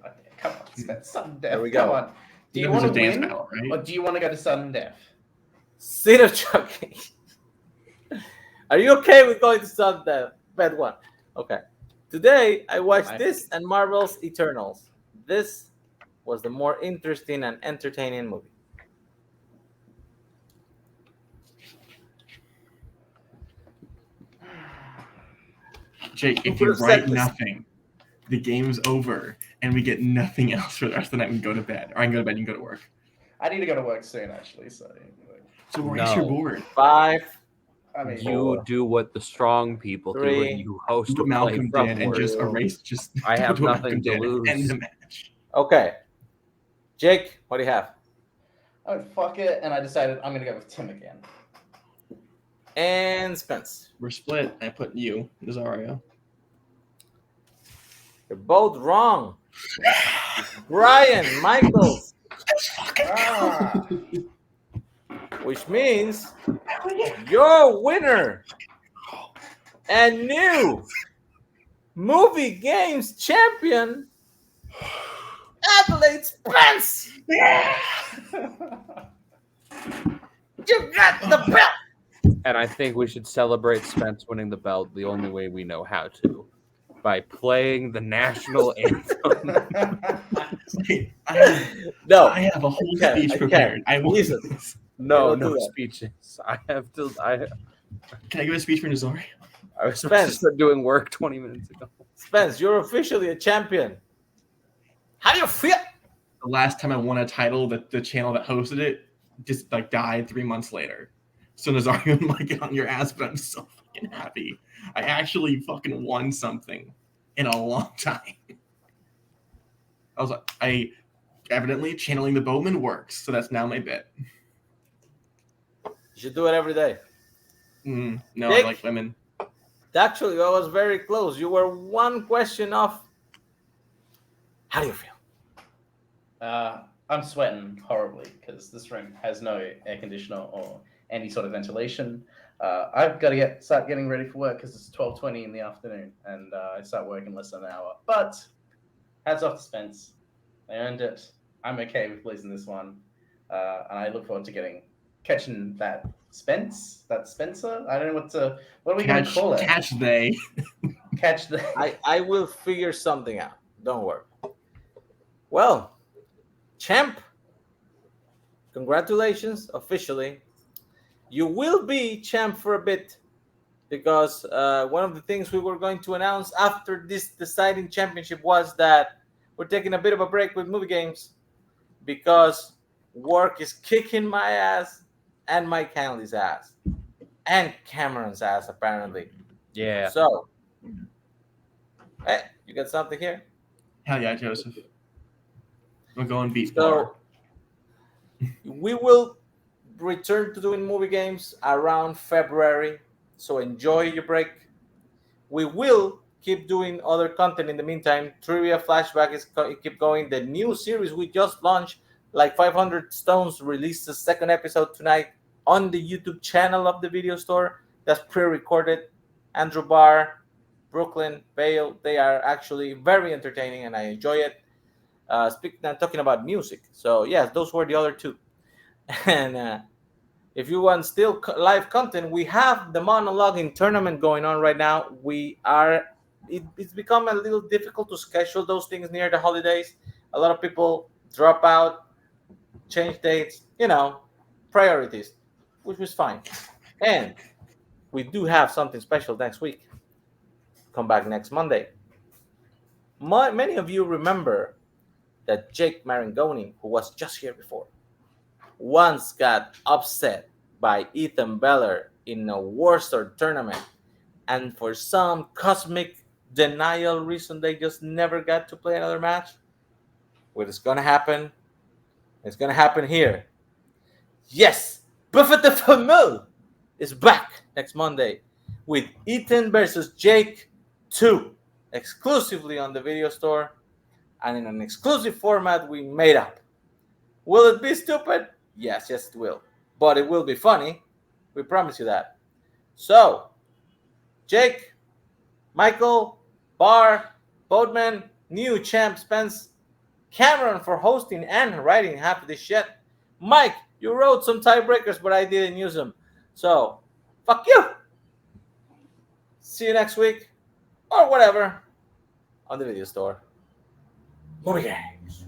Okay, come on, Spence. Sudden death. There we Come go. on. Do you It was want to a dance win, battle, right? or do you want to go to sudden death? Seed of chucking. Are you okay with going to sudden death? Bad one. Okay. Today I watched this and Marvel's Eternals. This was the more interesting and entertaining movie. Jake, if Who you would've said write this? nothing, the game's over, and we get nothing else for the rest of the night. We can go to bed, or I can go to bed. You can go to work. I need to go to work soon, actually. So, So erase your No. board. 5, I mean, You do what the strong people do, 3, and you host What a Malcolm play did, from and work. just erase. Just I have do what nothing Malcolm to did and lose. End the match. Okay. Jake, what do you have? I went, fuck it, and I decided I'm gonna go with Tim again. And Spence. We're split. I put you, Nazario. You're both wrong. Brian Michaels, Ah, which means your winner and new movie games champion, Adelaide Spence. You got the belt. And I think we should celebrate Spence winning the belt the only way we know how to, by playing the national anthem. No, I have a whole Okay, speech okay. prepared. I will. Jesus. No, Don't do no that. speeches. I have to. Can I give a speech for Nazario? I was Spence. just doing work 20 minutes ago. Spence, you're officially a champion. How do you feel? The last time I won a title, the channel that hosted it just like died 3 months later. So Nazario might get on your ass, but I'm so fucking happy. I actually fucking won something. in a long time. I evidently channeling the Bowman works, so that's now my bet. You should do it every day. No, Jake? I like women. Actually, that was very close. You were one question off. How do you feel? I'm sweating horribly because this room has no air conditioner or any sort of ventilation. I've got to start getting ready for work because it's 12:20 in the afternoon, and I start work in less than an hour. But hats off to Spence. I earned it. I'm okay with losing this one, and I look forward to catching that Spencer. I don't know what are we going to call it? Catch they. Catch the. I will figure something out. Don't worry. Well, champ, congratulations officially. You will be champ for a bit because one of the things we were going to announce after this deciding championship was that we're taking a bit of a break with movie games because work is kicking my ass and Mike Hanley's ass and Cameron's ass apparently. Yeah. So, hey, you got something here? Hell yeah, Joseph. I'm going beat So we will return to doing movie games around February. So enjoy your break. We will keep doing other content in the meantime. Trivia Flashback is keep going. The new series we just launched, like 500 Stones, released the second episode tonight on the YouTube channel of the video store. That's pre-recorded. Andrew Barr, Brooklyn, Bale, they are actually very entertaining and I enjoy it. Talking about music. So yes, those were the other two. And if you want still live content, we have the monologuing tournament going on right now. It's become a little difficult to schedule those things near the holidays. A lot of people drop out, change dates, priorities, which was fine. And we do have something special next week. Come back next Monday. Many of you remember that Jake Marangoni, who was just here before, once got upset by Ethan Beller in a Warsaw tournament. And for some cosmic denial reason, they just never got to play another match. What is going to happen? It's going to happen here. Yes, Buffett the Famille is back next Monday with Ethan versus Jake 2, exclusively on the video store and in an exclusive format we made up. Will it be stupid? Yes, it will. But it will be funny. We promise you that. So, Jake, Michael, Barr, Boatman, new champ Spence, Cameron for hosting and writing half of this shit. Mike, you wrote some tiebreakers, but I didn't use them. So, fuck you. See you next week or whatever on the video store. Movie games.